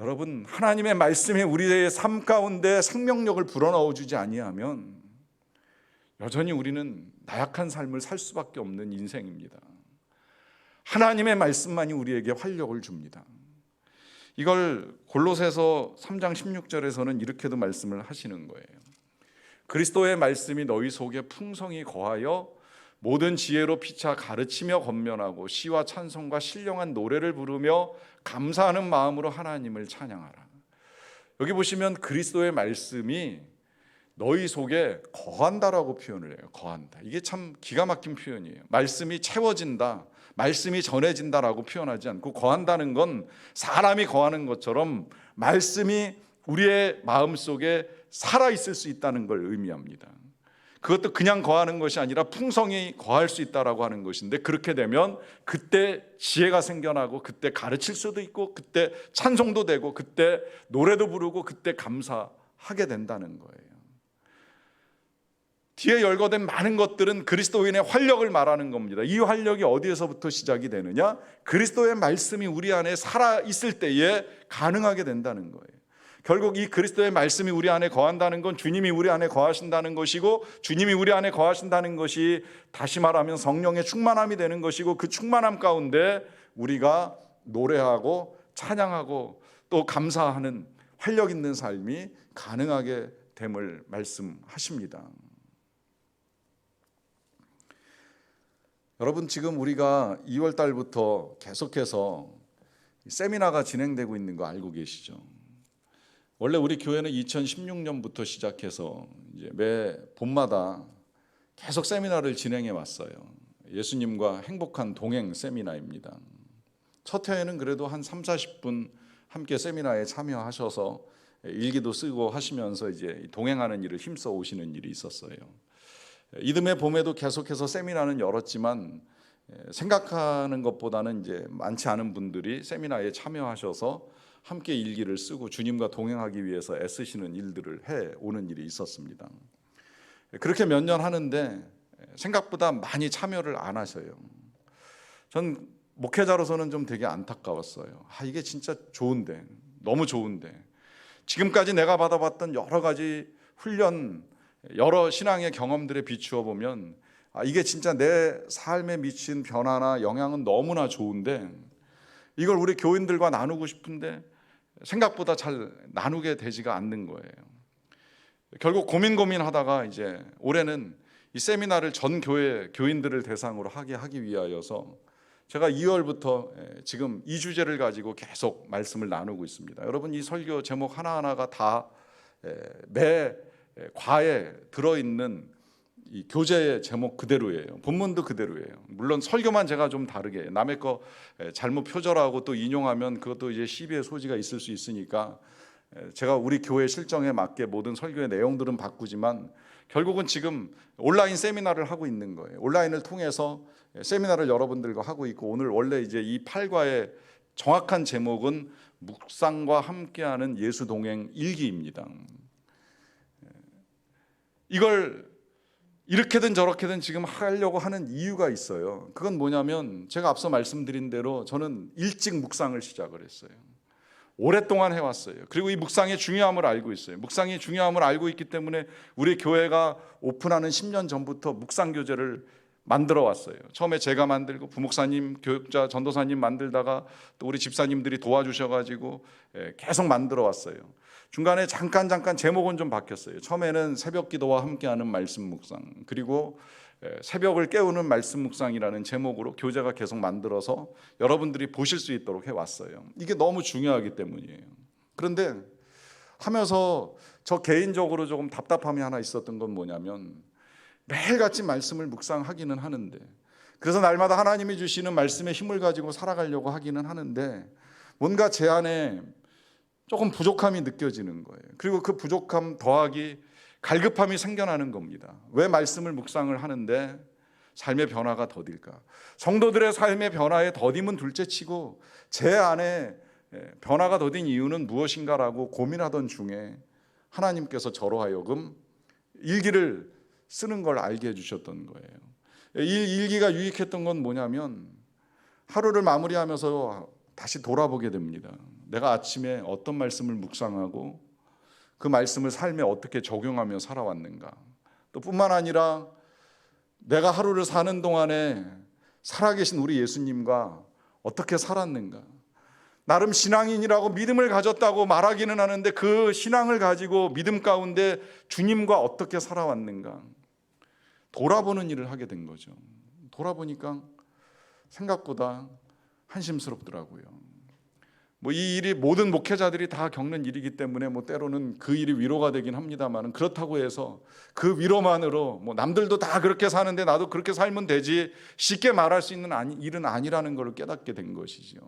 여러분, 하나님의 말씀이 우리의 삶 가운데 생명력을 불어넣어 주지 아니하면 여전히 우리는 나약한 삶을 살 수밖에 없는 인생입니다. 하나님의 말씀만이 우리에게 활력을 줍니다. 이걸 골로새서 3장 16절에서는 이렇게도 말씀을 하시는 거예요. 그리스도의 말씀이 너희 속에 풍성히 거하여 모든 지혜로 피차 가르치며 권면하고 시와 찬송과 신령한 노래를 부르며 감사하는 마음으로 하나님을 찬양하라. 여기 보시면 그리스도의 말씀이 너희 속에 거한다라고 표현을 해요. 거한다. 이게 참 기가 막힌 표현이에요. 말씀이 채워진다, 말씀이 전해진다라고 표현하지 않고 거한다는 건 사람이 거하는 것처럼 말씀이 우리의 마음속에 살아있을 수 있다는 걸 의미합니다. 그것도 그냥 거하는 것이 아니라 풍성히 거할 수 있다라고 하는 것인데, 그렇게 되면 그때 지혜가 생겨나고 그때 가르칠 수도 있고 그때 찬송도 되고 그때 노래도 부르고 그때 감사하게 된다는 거예요. 뒤에 열거된 많은 것들은 그리스도인의 활력을 말하는 겁니다. 이 활력이 어디에서부터 시작이 되느냐? 그리스도의 말씀이 우리 안에 살아있을 때에 가능하게 된다는 거예요. 결국 이 그리스도의 말씀이 우리 안에 거한다는 건 주님이 우리 안에 거하신다는 것이고, 주님이 우리 안에 거하신다는 것이 다시 말하면 성령의 충만함이 되는 것이고, 그 충만함 가운데 우리가 노래하고 찬양하고 또 감사하는 활력 있는 삶이 가능하게 됨을 말씀하십니다. 여러분, 지금 우리가 2월 달부터 계속해서 세미나가 진행되고 있는 거 알고 계시죠? 원래 우리 교회는 2016년부터 시작해서 이제 매 봄마다 계속 세미나를 진행해 왔어요. 예수님과 행복한 동행 세미나입니다. 첫 해에는 그래도 한 30-40분 함께 세미나에 참여하셔서 일기도 쓰고 하시면서 이제 동행하는 일을 힘써 오시는 일이 있었어요. 이듬해 봄에도 계속해서 세미나는 열었지만 생각하는 것보다는 이제 많지 않은 분들이 세미나에 참여하셔서 함께 일기를 쓰고 주님과 동행하기 위해서 애쓰시는 일들을 해 오는 일이 있었습니다. 그렇게 몇 년 하는데 생각보다 많이 참여를 안 하셔요. 전 목회자로서는 좀 되게 안타까웠어요. 이게 진짜 좋은데, 너무 좋은데 지금까지 내가 받아봤던 여러 가지 훈련, 여러 신앙의 경험들에 비추어 보면 이게 진짜 내 삶에 미친 변화나 영향은 너무나 좋은데 이걸 우리 교인들과 나누고 싶은데 생각보다 잘 나누게 되지가 않는 거예요. 결국 고민하다가 이제 올해는 이 세미나를 전 교회 교인들을 대상으로 하기 위하여서 제가 2월부터 지금 이 주제를 가지고 계속 말씀을 나누고 있습니다. 여러분, 이 설교 제목 하나하나가 다 매 과에 들어있는 이 교재의 제목 그대로예요. 본문도 그대로예요. 물론 설교만 제가 좀 다르게 해요. 남의 거 잘못 표절하고 또 인용하면 그것도 이제 시비의 소지가 있을 수 있으니까 제가 우리 교회 실정에 맞게 모든 설교의 내용들은 바꾸지만 결국은 지금 온라인 세미나를 하고 있는 거예요. 온라인을 통해서 세미나를 여러분들과 하고 있고, 오늘 원래 이제 이 8과의 정확한 제목은 묵상과 함께하는 예수 동행 일기입니다. 이걸 이렇게든 저렇게든 지금 하려고 하는 이유가 있어요. 그건 뭐냐면 제가 앞서 말씀드린 대로 저는 일찍 묵상을 시작을 했어요. 오랫동안 해왔어요. 그리고 이 묵상의 중요함을 알고 있어요. 묵상의 중요함을 알고 있기 때문에 우리 교회가 오픈하는 10년 전부터 묵상 교재를 만들어 왔어요. 처음에 제가 만들고 부목사님, 교육자, 전도사님 만들다가 또 우리 집사님들이 도와주셔가지고 계속 만들어 왔어요. 중간에 잠깐 제목은 좀 바뀌었어요. 처음에는 새벽 기도와 함께하는 말씀 묵상, 그리고 새벽을 깨우는 말씀 묵상이라는 제목으로 교재가 계속 만들어서 여러분들이 보실 수 있도록 해왔어요. 이게 너무 중요하기 때문이에요. 그런데 하면서 저 개인적으로 조금 답답함이 하나 있었던 건 뭐냐면, 매일같이 말씀을 묵상하기는 하는데, 그래서 날마다 하나님이 주시는 말씀의 힘을 가지고 살아가려고 하기는 하는데, 뭔가 제 안에 조금 부족함이 느껴지는 거예요. 그리고 그 부족함 더하기 갈급함이 생겨나는 겁니다. 왜 말씀을 묵상을 하는데 삶의 변화가 더딜까? 성도들의 삶의 변화에 더딤은 둘째치고 제 안에 변화가 더딘 이유는 무엇인가라고 고민하던 중에 하나님께서 저로 하여금 일기를 쓰는 걸 알게 해주셨던 거예요. 이 일기가 유익했던 건 뭐냐면, 하루를 마무리하면서 다시 돌아보게 됩니다. 내가 아침에 어떤 말씀을 묵상하고 그 말씀을 삶에 어떻게 적용하며 살아왔는가. 또 뿐만 아니라 내가 하루를 사는 동안에 살아계신 우리 예수님과 어떻게 살았는가. 나름 신앙인이라고 믿음을 가졌다고 말하기는 하는데 그 신앙을 가지고 믿음 가운데 주님과 어떻게 살아왔는가. 돌아보는 일을 하게 된 거죠. 돌아보니까 생각보다 한심스럽더라고요. 이 일이 모든 목회자들이 다 겪는 일이기 때문에 때로는 그 일이 위로가 되긴 합니다만, 그렇다고 해서 그 위로만으로 남들도 다 그렇게 사는데 나도 그렇게 살면 되지, 쉽게 말할 수 있는 일은 아니라는 걸 깨닫게 된 것이죠.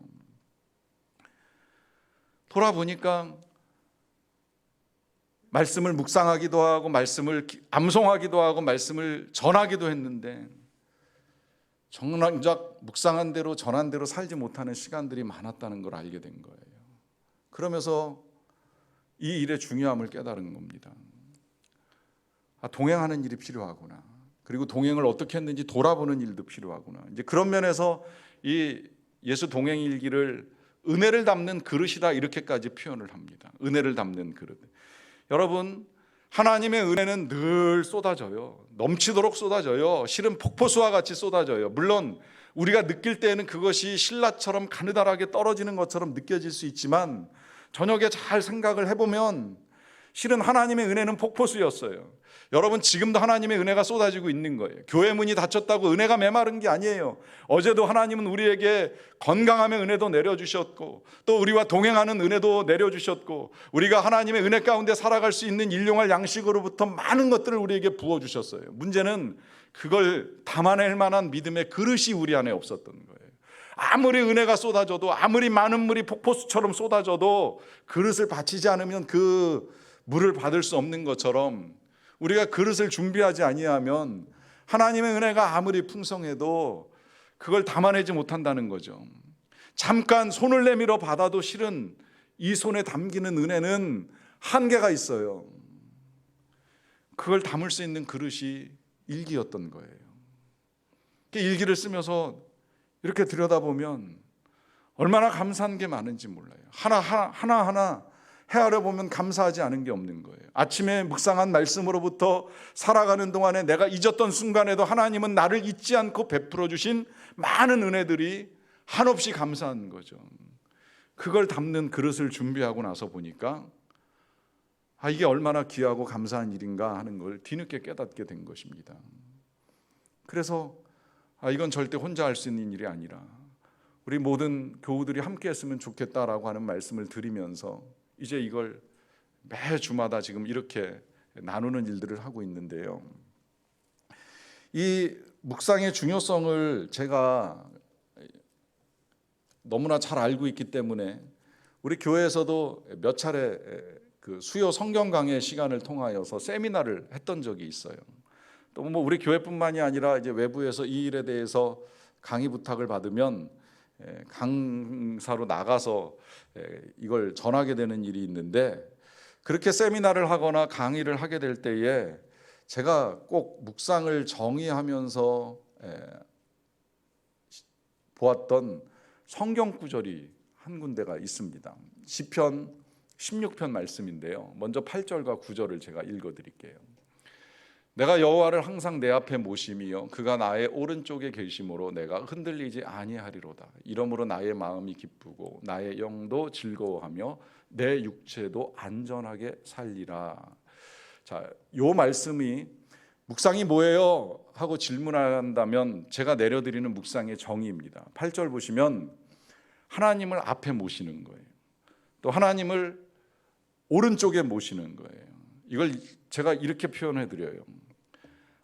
돌아보니까 말씀을 묵상하기도 하고 말씀을 암송하기도 하고 말씀을 전하기도 했는데, 정작 묵상한 대로 전한 대로 살지 못하는 시간들이 많았다는 걸 알게 된 거예요. 그러면서 이 일의 중요함을 깨달은 겁니다. 동행하는 일이 필요하구나. 그리고 동행을 어떻게 했는지 돌아보는 일도 필요하구나. 이제 그런 면에서 이 예수 동행 일기를 은혜를 담는 그릇이다, 이렇게까지 표현을 합니다. 은혜를 담는 그릇. 여러분, 하나님의 은혜는 늘 쏟아져요. 넘치도록 쏟아져요. 실은 폭포수와 같이 쏟아져요. 물론 우리가 느낄 때에는 그것이 신라처럼 가느다랗게 떨어지는 것처럼 느껴질 수 있지만, 저녁에 잘 생각을 해보면 실은 하나님의 은혜는 폭포수였어요. 여러분, 지금도 하나님의 은혜가 쏟아지고 있는 거예요. 교회 문이 닫혔다고 은혜가 메마른 게 아니에요. 어제도 하나님은 우리에게 건강함의 은혜도 내려주셨고, 또 우리와 동행하는 은혜도 내려주셨고, 우리가 하나님의 은혜 가운데 살아갈 수 있는 일용할 양식으로부터 많은 것들을 우리에게 부어주셨어요. 문제는 그걸 담아낼 만한 믿음의 그릇이 우리 안에 없었던 거예요. 아무리 은혜가 쏟아져도, 아무리 많은 물이 폭포수처럼 쏟아져도 그릇을 받치지 않으면 그 물을 받을 수 없는 것처럼, 우리가 그릇을 준비하지 아니하면 하나님의 은혜가 아무리 풍성해도 그걸 담아내지 못한다는 거죠. 잠깐 손을 내밀어 받아도 실은 이 손에 담기는 은혜는 한계가 있어요. 그걸 담을 수 있는 그릇이 일기였던 거예요. 일기를 쓰면서 이렇게 들여다보면 얼마나 감사한 게 많은지 몰라요. 하나하나 헤아려 보면 감사하지 않은 게 없는 거예요. 아침에 묵상한 말씀으로부터 살아가는 동안에 내가 잊었던 순간에도 하나님은 나를 잊지 않고 베풀어 주신 많은 은혜들이 한없이 감사한 거죠. 그걸 담는 그릇을 준비하고 나서 보니까 이게 얼마나 귀하고 감사한 일인가 하는 걸 뒤늦게 깨닫게 된 것입니다. 그래서 이건 절대 혼자 할 수 있는 일이 아니라 우리 모든 교우들이 함께 했으면 좋겠다라고 하는 말씀을 드리면서 이제 이걸 매 주마다 지금 이렇게 나누는 일들을 하고 있는데요. 이 묵상의 중요성을 제가 너무나 잘 알고 있기 때문에 우리 교회에서도 몇 차례 그 수요 성경 강의 시간을 통하여서 세미나를 했던 적이 있어요. 또 뭐 우리 교회뿐만이 아니라 이제 외부에서 이 일에 대해서 강의 부탁을 받으면 강사로 나가서 이걸 전하게 되는 일이 있는데, 그렇게 세미나를 하거나 강의를 하게 될 때에 제가 꼭 묵상을 정의하면서 보았던 성경 구절이 한 군데가 있습니다. 시편 16편 말씀인데요. 먼저 8절과 9절을 제가 읽어드릴게요. 내가 여호와를 항상 내 앞에 모심이요 그가 나의 오른쪽에 계심으로 내가 흔들리지 아니하리로다. 이러므로 나의 마음이 기쁘고 나의 영도 즐거워하며 내 육체도 안전하게 살리라. 자, 요 말씀이 묵상이 뭐예요? 하고 질문한다면 제가 내려드리는 묵상의 정의입니다. 8절 보시면 하나님을 앞에 모시는 거예요. 또 하나님을 오른쪽에 모시는 거예요. 이걸 제가 이렇게 표현해 드려요.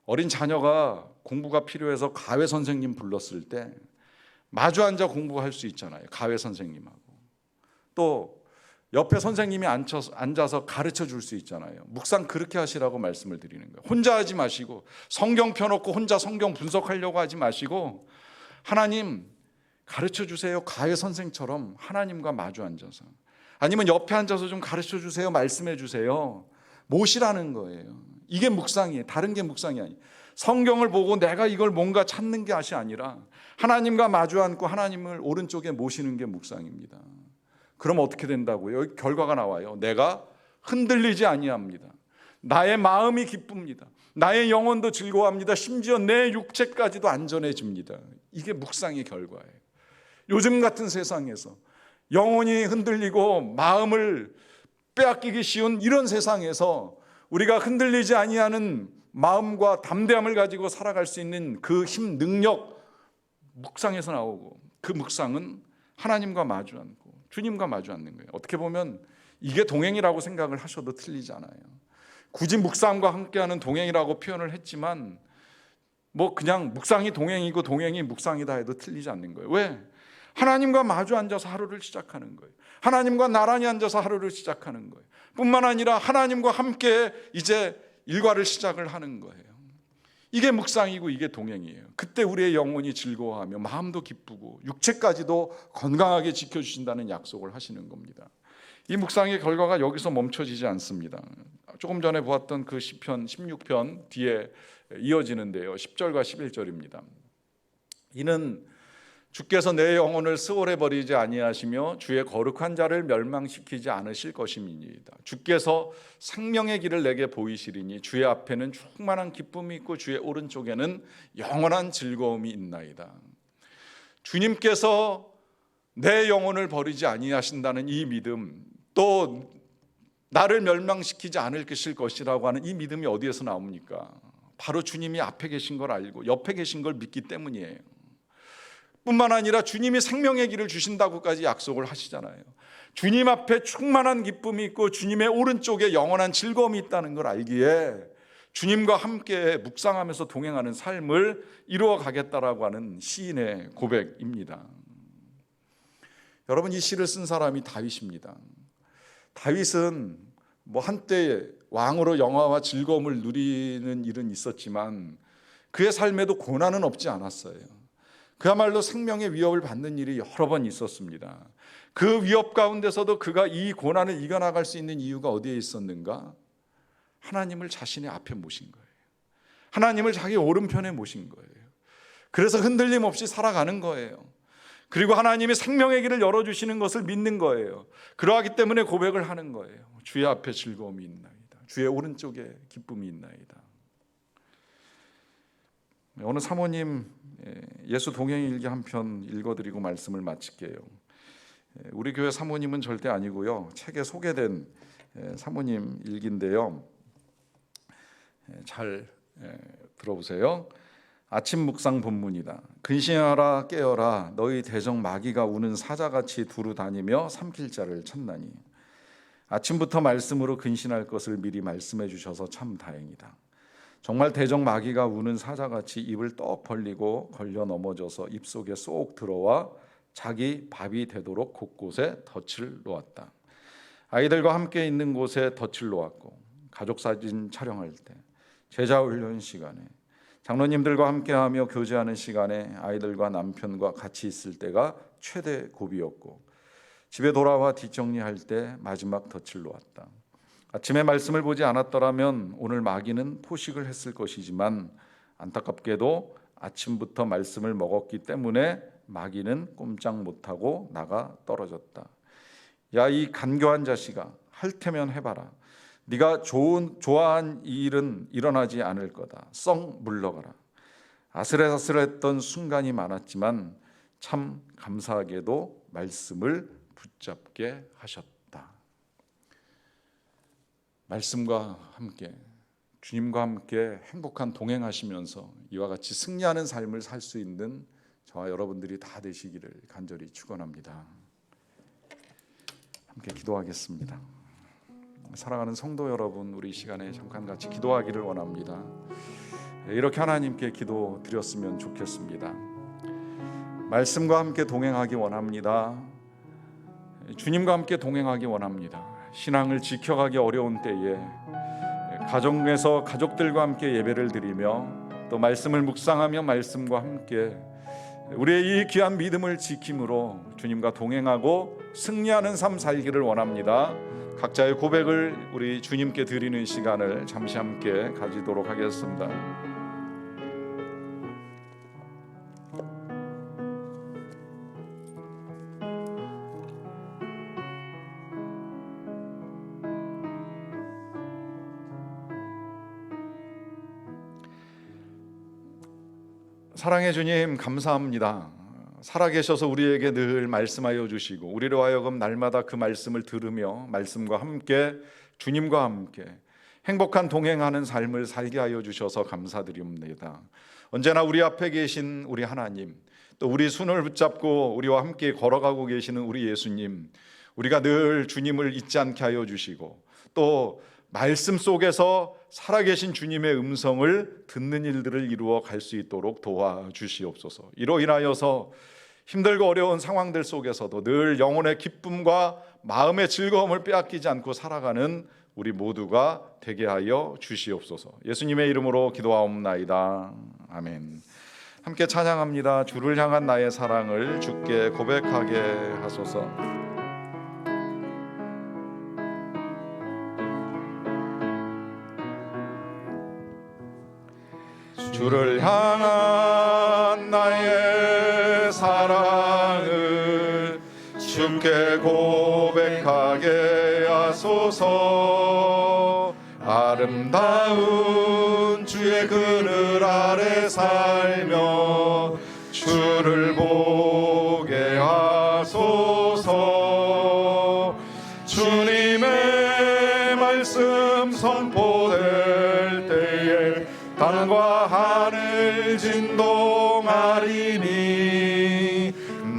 어린 자녀가 공부가 필요해서 가외 선생님 불렀을 때 마주 앉아 공부할 수 있잖아요. 가외 선생님하고. 또 옆에 선생님이 앉아서 가르쳐 줄 수 있잖아요. 묵상 그렇게 하시라고 말씀을 드리는 거예요. 혼자 하지 마시고, 성경 펴놓고 혼자 성경 분석하려고 하지 마시고, 하나님 가르쳐 주세요. 가외 선생처럼 하나님과 마주 앉아서, 아니면 옆에 앉아서 좀 가르쳐 주세요. 말씀해 주세요. 모시라는 거예요. 이게 묵상이에요. 다른 게 묵상이 아니에요. 성경을 보고 내가 이걸 뭔가 찾는 것이 아니라 하나님과 마주 앉고 하나님을 오른쪽에 모시는 게 묵상입니다. 그럼 어떻게 된다고요? 여기 결과가 나와요. 내가 흔들리지 아니합니다. 나의 마음이 기쁩니다. 나의 영혼도 즐거워합니다. 심지어 내 육체까지도 안전해집니다. 이게 묵상의 결과예요. 요즘 같은 세상에서 영혼이 흔들리고 마음을 빼앗기기 쉬운 이런 세상에서 우리가 흔들리지 아니하는 마음과 담대함을 가지고 살아갈 수 있는 그 힘, 능력, 묵상에서 나오고, 그 묵상은 하나님과 마주 앉고 주님과 마주 앉는 거예요. 어떻게 보면 이게 동행이라고 생각을 하셔도 틀리지 않아요. 굳이 묵상과 함께하는 동행이라고 표현을 했지만 뭐 그냥 묵상이 동행이고 동행이 묵상이다 해도 틀리지 않는 거예요. 왜? 하나님과 마주 앉아서 하루를 시작하는 거예요. 하나님과 나란히 앉아서 하루를 시작하는 거예요. 뿐만 아니라 하나님과 함께 이제 일과를 시작을 하는 거예요. 이게 묵상이고 이게 동행이에요. 그때 우리의 영혼이 즐거워하며 마음도 기쁘고 육체까지도 건강하게 지켜주신다는 약속을 하시는 겁니다. 이 묵상의 결과가 여기서 멈춰지지 않습니다. 조금 전에 보았던 그 시편 16편 뒤에 이어지는데요. 10절과 11절입니다. 이는 주께서 내 영혼을 수월해 버리지 아니하시며 주의 거룩한 자를 멸망시키지 않으실 것임이니이다. 주께서 생명의 길을 내게 보이시리니 주의 앞에는 충만한 기쁨이 있고 주의 오른쪽에는 영원한 즐거움이 있나이다. 주님께서 내 영혼을 버리지 아니하신다는 이 믿음, 또 나를 멸망시키지 않을 것이라고 하는 이 믿음이 어디에서 나옵니까? 바로 주님이 앞에 계신 걸 알고 옆에 계신 걸 믿기 때문이에요. 뿐만 아니라 주님이 생명의 길을 주신다고까지 약속을 하시잖아요. 주님 앞에 충만한 기쁨이 있고 주님의 오른쪽에 영원한 즐거움이 있다는 걸 알기에 주님과 함께 묵상하면서 동행하는 삶을 이루어 가겠다라고 하는 시인의 고백입니다. 여러분, 이 시를 쓴 사람이 다윗입니다. 다윗은 뭐 한때 왕으로 영화와 즐거움을 누리는 일은 있었지만 그의 삶에도 고난은 없지 않았어요. 그야말로 생명의 위협을 받는 일이 여러 번 있었습니다. 그 위협 가운데서도 그가 이 고난을 이겨나갈 수 있는 이유가 어디에 있었는가? 하나님을 자신의 앞에 모신 거예요. 하나님을 자기 오른편에 모신 거예요. 그래서 흔들림 없이 살아가는 거예요. 그리고 하나님이 생명의 길을 열어주시는 것을 믿는 거예요. 그러하기 때문에 고백을 하는 거예요. 주의 앞에 즐거움이 있나이다. 주의 오른쪽에 기쁨이 있나이다. 오늘 사모님 예수 동행일기 한 편 읽어드리고 말씀을 마칠게요. 우리 교회 사모님은 절대 아니고요. 책에 소개된 사모님 일기인데요. 잘 들어보세요. 아침 묵상 본문이다. 근신하라 깨어라 너희 대적 마귀가 우는 사자같이 두루 다니며 삼킬 자를 찾나니. 아침부터 말씀으로 근신할 것을 미리 말씀해 주셔서 참 다행이다. 정말 대적 마귀가 우는 사자같이 입을 떡 벌리고 걸려 넘어져서 입속에 쏙 들어와 자기 밥이 되도록 곳곳에 덫을 놓았다. 아이들과 함께 있는 곳에 덫을 놓았고, 가족 사진 촬영할 때, 제자 훈련 시간에, 장로님들과 함께하며 교제하는 시간에 아이들과 남편과 같이 있을 때가 최대 고비였고, 집에 돌아와 뒷정리할 때 마지막 덫을 놓았다. 아침에 말씀을 보지 않았더라면 오늘 마귀는 포식을 했을 것이지만, 안타깝게도 아침부터 말씀을 먹었기 때문에 마귀는 꼼짝 못하고 나가 떨어졌다. 야, 이 간교한 자식아, 할 테면 해봐라. 네가 좋아한 이 일은 일어나지 않을 거다. 썩 물러가라. 아슬아슬했던 순간이 많았지만 참 감사하게도 말씀을 붙잡게 하셨다. 말씀과 함께, 주님과 함께 행복한 동행하시면서 이와 같이 승리하는 삶을 살 수 있는 저와 여러분들이 다 되시기를 간절히 축원합니다. 함께 기도하겠습니다. 사랑하는 성도 여러분, 우리 이 시간에 잠깐 같이 기도하기를 원합니다. 이렇게 하나님께 기도 드렸으면 좋겠습니다. 말씀과 함께 동행하기 원합니다. 주님과 함께 동행하기 원합니다. 신앙을 지켜가기 어려운 때에 가정에서 가족들과 함께 예배를 드리며 또 말씀을 묵상하며 말씀과 함께 우리의 이 귀한 믿음을 지킴으로 주님과 동행하고 승리하는 삶 살기를 원합니다. 각자의 고백을 우리 주님께 드리는 시간을 잠시 함께 가지도록 하겠습니다. 사랑의 주님, 감사합니다. 살아계셔서 우리에게 늘 말씀하여 주시고 우리로 하여금 날마다 그 말씀을 들으며 말씀과 함께, 주님과 함께 행복한 동행하는 삶을 살게 하여 주셔서 감사드립니다. 언제나 우리 앞에 계신 우리 하나님, 또 우리 손을 붙잡고 우리와 함께 걸어가고 계시는 우리 예수님, 우리가 늘 주님을 잊지 않게 하여 주시고 또 말씀 속에서 살아계신 주님의 음성을 듣는 일들을 이루어 갈 수 있도록 도와주시옵소서. 이로 인하여서 힘들고 어려운 상황들 속에서도 늘 영혼의 기쁨과 마음의 즐거움을 빼앗기지 않고 살아가는 우리 모두가 되게 하여 주시옵소서. 예수님의 이름으로 기도하옵나이다. 아멘. 함께 찬양합니다. 주를 향한 나의 사랑을 주께 고백하게 하소서. 주를 향한 나의 사랑을 주께 고백하게 하소서. 아름다운 주의 그늘 아래 살며 주를 보게 하소서. 주님의 말씀 선포될 때에 땅과 하늘 진동하리니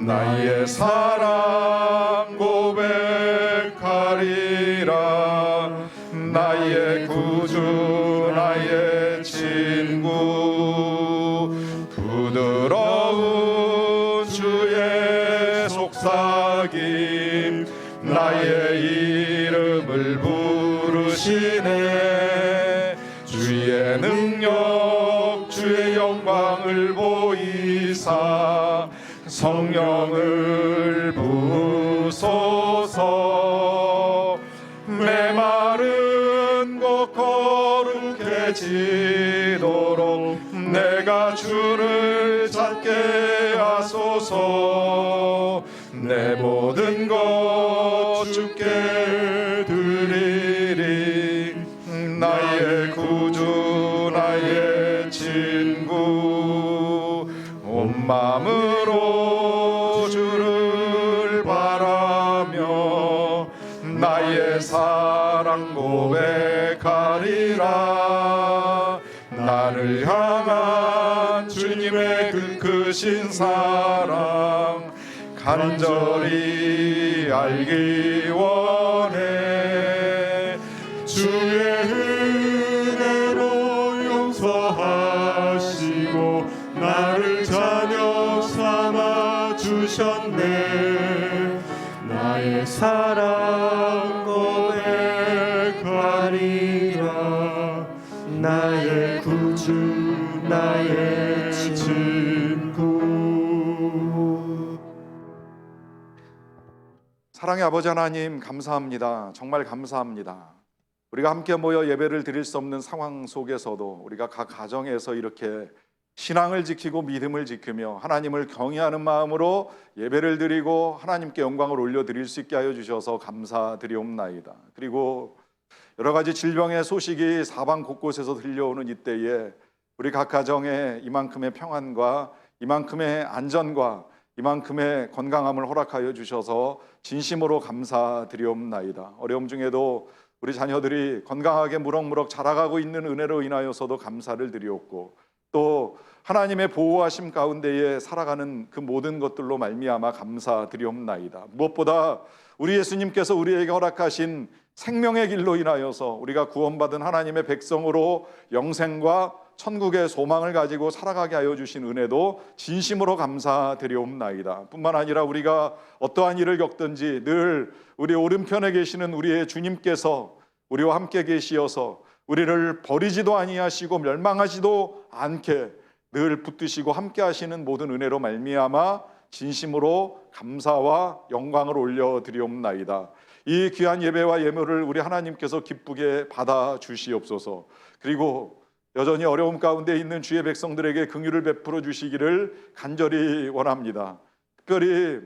나의 사랑 고백하리라. 나의 구주 나의 친구 부드러운 주의 속삭임 나의 이름을 부르시네. 주의 능력 주의 영광을 보이사 성령을 부소서. 메마른 곳 거룩해지도록 내가 주를 찾게 하소서. 내 모든 것 주께 드리리. 나의 구주 나의 친구 온 마음으로 주를 바라며 나의 사랑 고백하리라. 나를 향한 주님의 그 크신 사랑 간절히 알기 원해. 주의 은혜로 용서하시고 나를 자녀 삼아 주시네. 주셨네. 나의 사랑 고백하리라. 나의 구주 나의 친구. 사랑의 아버지 하나님, 감사합니다. 정말 감사합니다. 우리가 함께 모여 예배를 드릴 수 없는 상황 속에서도 우리가 각 가정에서 이렇게 신앙을 지키고 믿음을 지키며 하나님을 경외하는 마음으로 예배를 드리고 하나님께 영광을 올려드릴 수 있게 하여 주셔서 감사드리옵나이다. 그리고 여러 가지 질병의 소식이 사방 곳곳에서 들려오는 이때에 우리 각 가정에 이만큼의 평안과 이만큼의 안전과 이만큼의 건강함을 허락하여 주셔서 진심으로 감사드리옵나이다. 어려움 중에도 우리 자녀들이 건강하게 무럭무럭 자라가고 있는 은혜로 인하여서도 감사를 드리옵고, 또 하나님의 보호하심 가운데에 살아가는 그 모든 것들로 말미암아 감사드리옵나이다. 무엇보다 우리 예수님께서 우리에게 허락하신 생명의 길로 인하여서 우리가 구원받은 하나님의 백성으로 영생과 천국의 소망을 가지고 살아가게 하여 주신 은혜도 진심으로 감사드리옵나이다. 뿐만 아니라 우리가 어떠한 일을 겪든지 늘 우리 오른편에 계시는 우리의 주님께서 우리와 함께 계시어서 우리를 버리지도 아니하시고 멸망하지도 않게 늘 붙드시고 함께 하시는 모든 은혜로 말미암아 진심으로 감사와 영광을 올려드리옵나이다. 이 귀한 예배와 예물을 우리 하나님께서 기쁘게 받아 주시옵소서. 그리고 여전히 어려움 가운데 있는 주의 백성들에게 긍휼을 베풀어 주시기를 간절히 원합니다. 특별히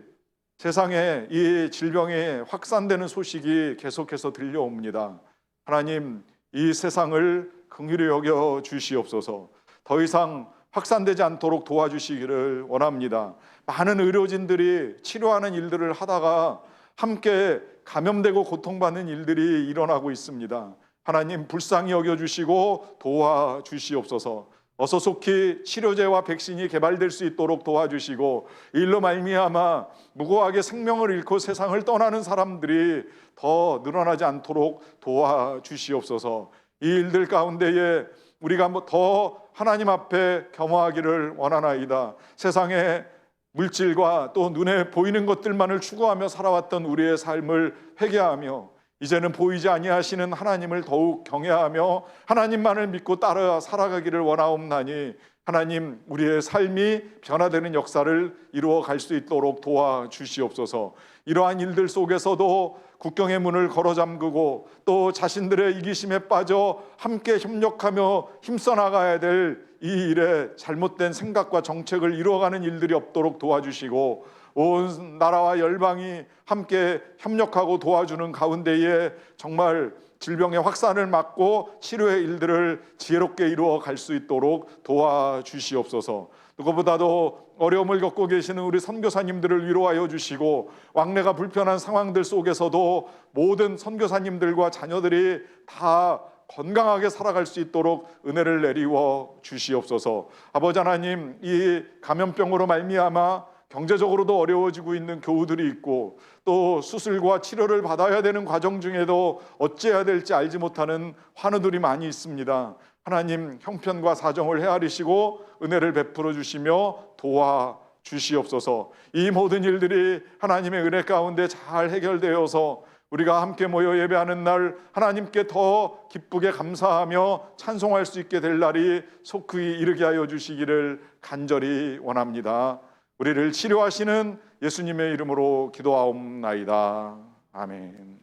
세상에 이 질병이 확산되는 소식이 계속해서 들려옵니다. 하나님, 이 세상을 긍휼히 여겨 주시옵소서. 더 이상 확산되지 않도록 도와주시기를 원합니다. 많은 의료진들이 치료하는 일들을 하다가 함께 감염되고 고통받는 일들이 일어나고 있습니다. 하나님, 불쌍히 여겨주시고 도와주시옵소서. 어서 속히 치료제와 백신이 개발될 수 있도록 도와주시고, 일로 말미암아 무고하게 생명을 잃고 세상을 떠나는 사람들이 더 늘어나지 않도록 도와주시옵소서. 이 일들 가운데에 우리가 더 하나님 앞에 겸허하기를 원하나이다. 세상에 물질과 또 눈에 보이는 것들만을 추구하며 살아왔던 우리의 삶을 회개하며 이제는 보이지 아니하시는 하나님을 더욱 경외하며 하나님만을 믿고 따라 살아가기를 원하옵나니, 하나님, 우리의 삶이 변화되는 역사를 이루어 갈 수 있도록 도와주시옵소서. 이러한 일들 속에서도 국경의 문을 걸어 잠그고 또 자신들의 이기심에 빠져 함께 협력하며 힘써 나가야 될 이 일에 잘못된 생각과 정책을 이루어가는 일들이 없도록 도와주시고, 온 나라와 열방이 함께 협력하고 도와주는 가운데에 정말 질병의 확산을 막고 치료의 일들을 지혜롭게 이루어 갈 수 있도록 도와주시옵소서. 누구보다도 어려움을 겪고 계시는 우리 선교사님들을 위로하여 주시고, 왕래가 불편한 상황들 속에서도 모든 선교사님들과 자녀들이 다 건강하게 살아갈 수 있도록 은혜를 내리워 주시옵소서. 아버지 하나님, 이 감염병으로 말미암아 경제적으로도 어려워지고 있는 교우들이 있고, 또 수술과 치료를 받아야 되는 과정 중에도 어찌해야 될지 알지 못하는 환우들이 많이 있습니다. 하나님, 형편과 사정을 헤아리시고 은혜를 베풀어 주시며 도와주시옵소서. 이 모든 일들이 하나님의 은혜 가운데 잘 해결되어서 우리가 함께 모여 예배하는 날 하나님께 더 기쁘게 감사하며 찬송할 수 있게 될 날이 속히 이르게 하여 주시기를 간절히 원합니다. 우리를 치료하시는 예수님의 이름으로 기도하옵나이다. 아멘.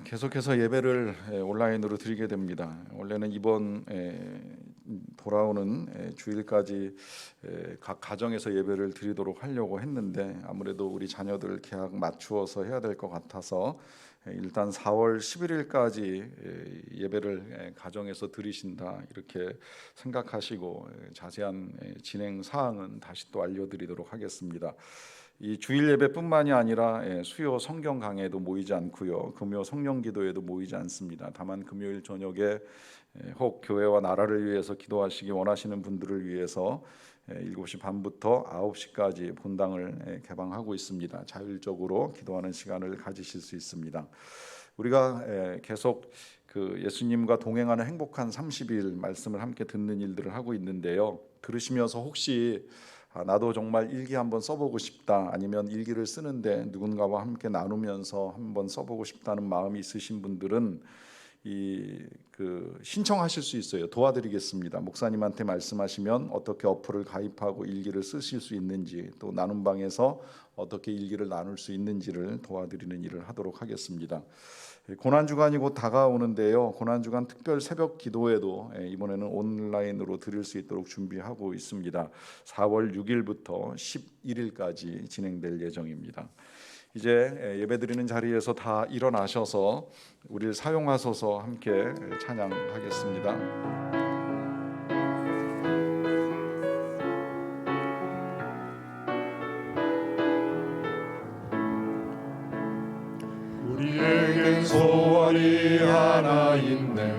계속해서 예배를 온라인으로 드리게 됩니다. 원래는 이번 돌아오는 주일까지 각 가정에서 예배를 드리도록 하려고 했는데, 아무래도 우리 자녀들 계약 맞추어서 해야 될 것 같아서 일단 4월 11일까지 예배를 가정에서 드리신다 이렇게 생각하시고, 자세한 진행 사항은 다시 또 알려드리도록 하겠습니다. 이 주일 예배뿐만이 아니라 수요 성경 강해도 모이지 않고요, 금요 성령 기도에도 모이지 않습니다. 다만 금요일 저녁에 혹 교회와 나라를 위해서 기도하시기 원하시는 분들을 위해서 7시 반부터 9시까지 본당을 개방하고 있습니다. 자율적으로 기도하는 시간을 가지실 수 있습니다. 우리가 계속 그 예수님과 동행하는 행복한 30일 말씀을 함께 듣는 일들을 하고 있는데요. 들으시면서 혹시 나도 정말 일기 한번 써보고 싶다, 아니면 일기를 쓰는데 누군가와 함께 나누면서 한번 써보고 싶다는 마음이 있으신 분들은 신청하실 수 있어요. 도와드리겠습니다. 목사님한테 말씀하시면 어떻게 어플을 가입하고 일기를 쓰실 수 있는지, 또 나눔방에서 어떻게 일기를 나눌 수 있는지를 도와드리는 일을 하도록 하겠습니다. 고난주간이 곧 다가오는데요. 고난주간 특별 새벽 기도회도 이번에는 온라인으로 드릴 수 있도록 준비하고 있습니다. 4월 6일부터 11일까지 진행될 예정입니다. 이제 예배드리는 자리에서 다 일어나셔서 우리를 사용하소서 함께 찬양하겠습니다. 우리에겐 소원이 하나 있네.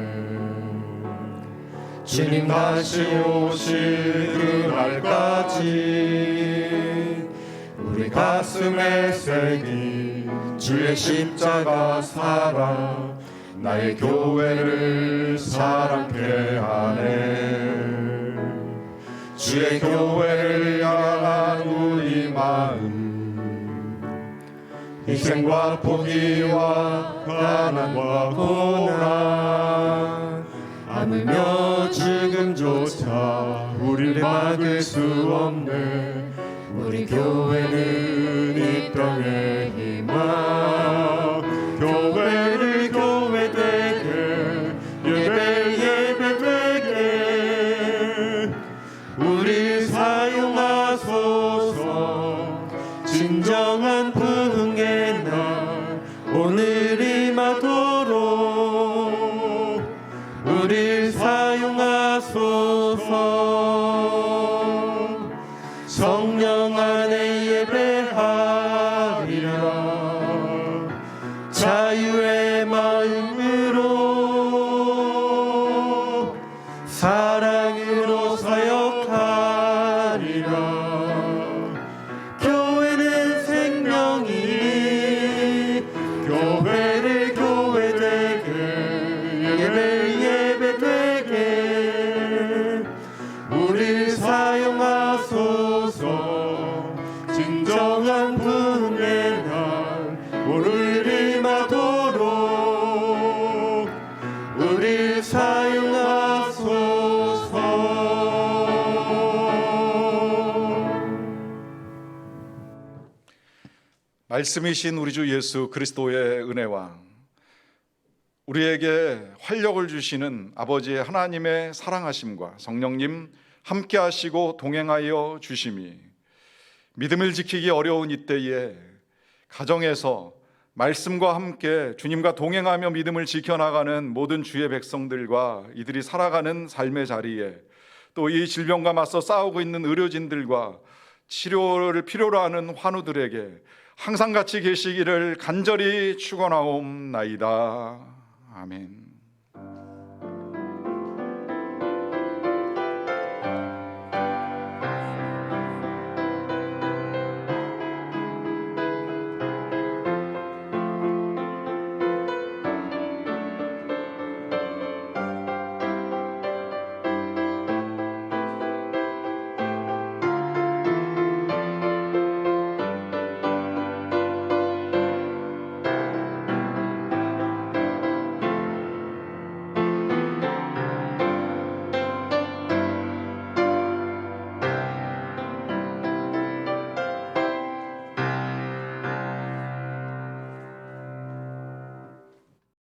주님 다시 오실 그날까지 우리 가슴에 새긴 주의 십자가 사랑, 나의 교회를 사랑케 하네. 주의 교회를 향한 우리 마음, 희생과 포기와 가난과 고난, 하물며 죽음조차 우리를 막을 수 없네. 우리 교회는 이 땅의 희망, 교회를 교회 되게, 예배 되게 우리 사용하소서. 진정한 부흥의 날 오늘 임하도록 우리 사용하소서. 성령 안에 예배하리라. 자유의 마음으로 사랑으로 사역하리라. 교회는 생명이니 교회를 교회 되게, 예배 되게 우리 사용하소서. 진정한 부흥의 날 오늘 임하도록 우리 사용하소서. 말씀이신 우리 주 예수 그리스도의 은혜와 우리에게 활력을 주시는 아버지의 하나님의 사랑하심과 성령님 함께 하시고 동행하여 주심이 믿음을 지키기 어려운 이때에 가정에서 말씀과 함께 주님과 동행하며 믿음을 지켜나가는 모든 주의 백성들과 이들이 살아가는 삶의 자리에, 또 이 질병과 맞서 싸우고 있는 의료진들과 치료를 필요로 하는 환우들에게 항상 같이 계시기를 간절히 축원하옵나이다. 아멘.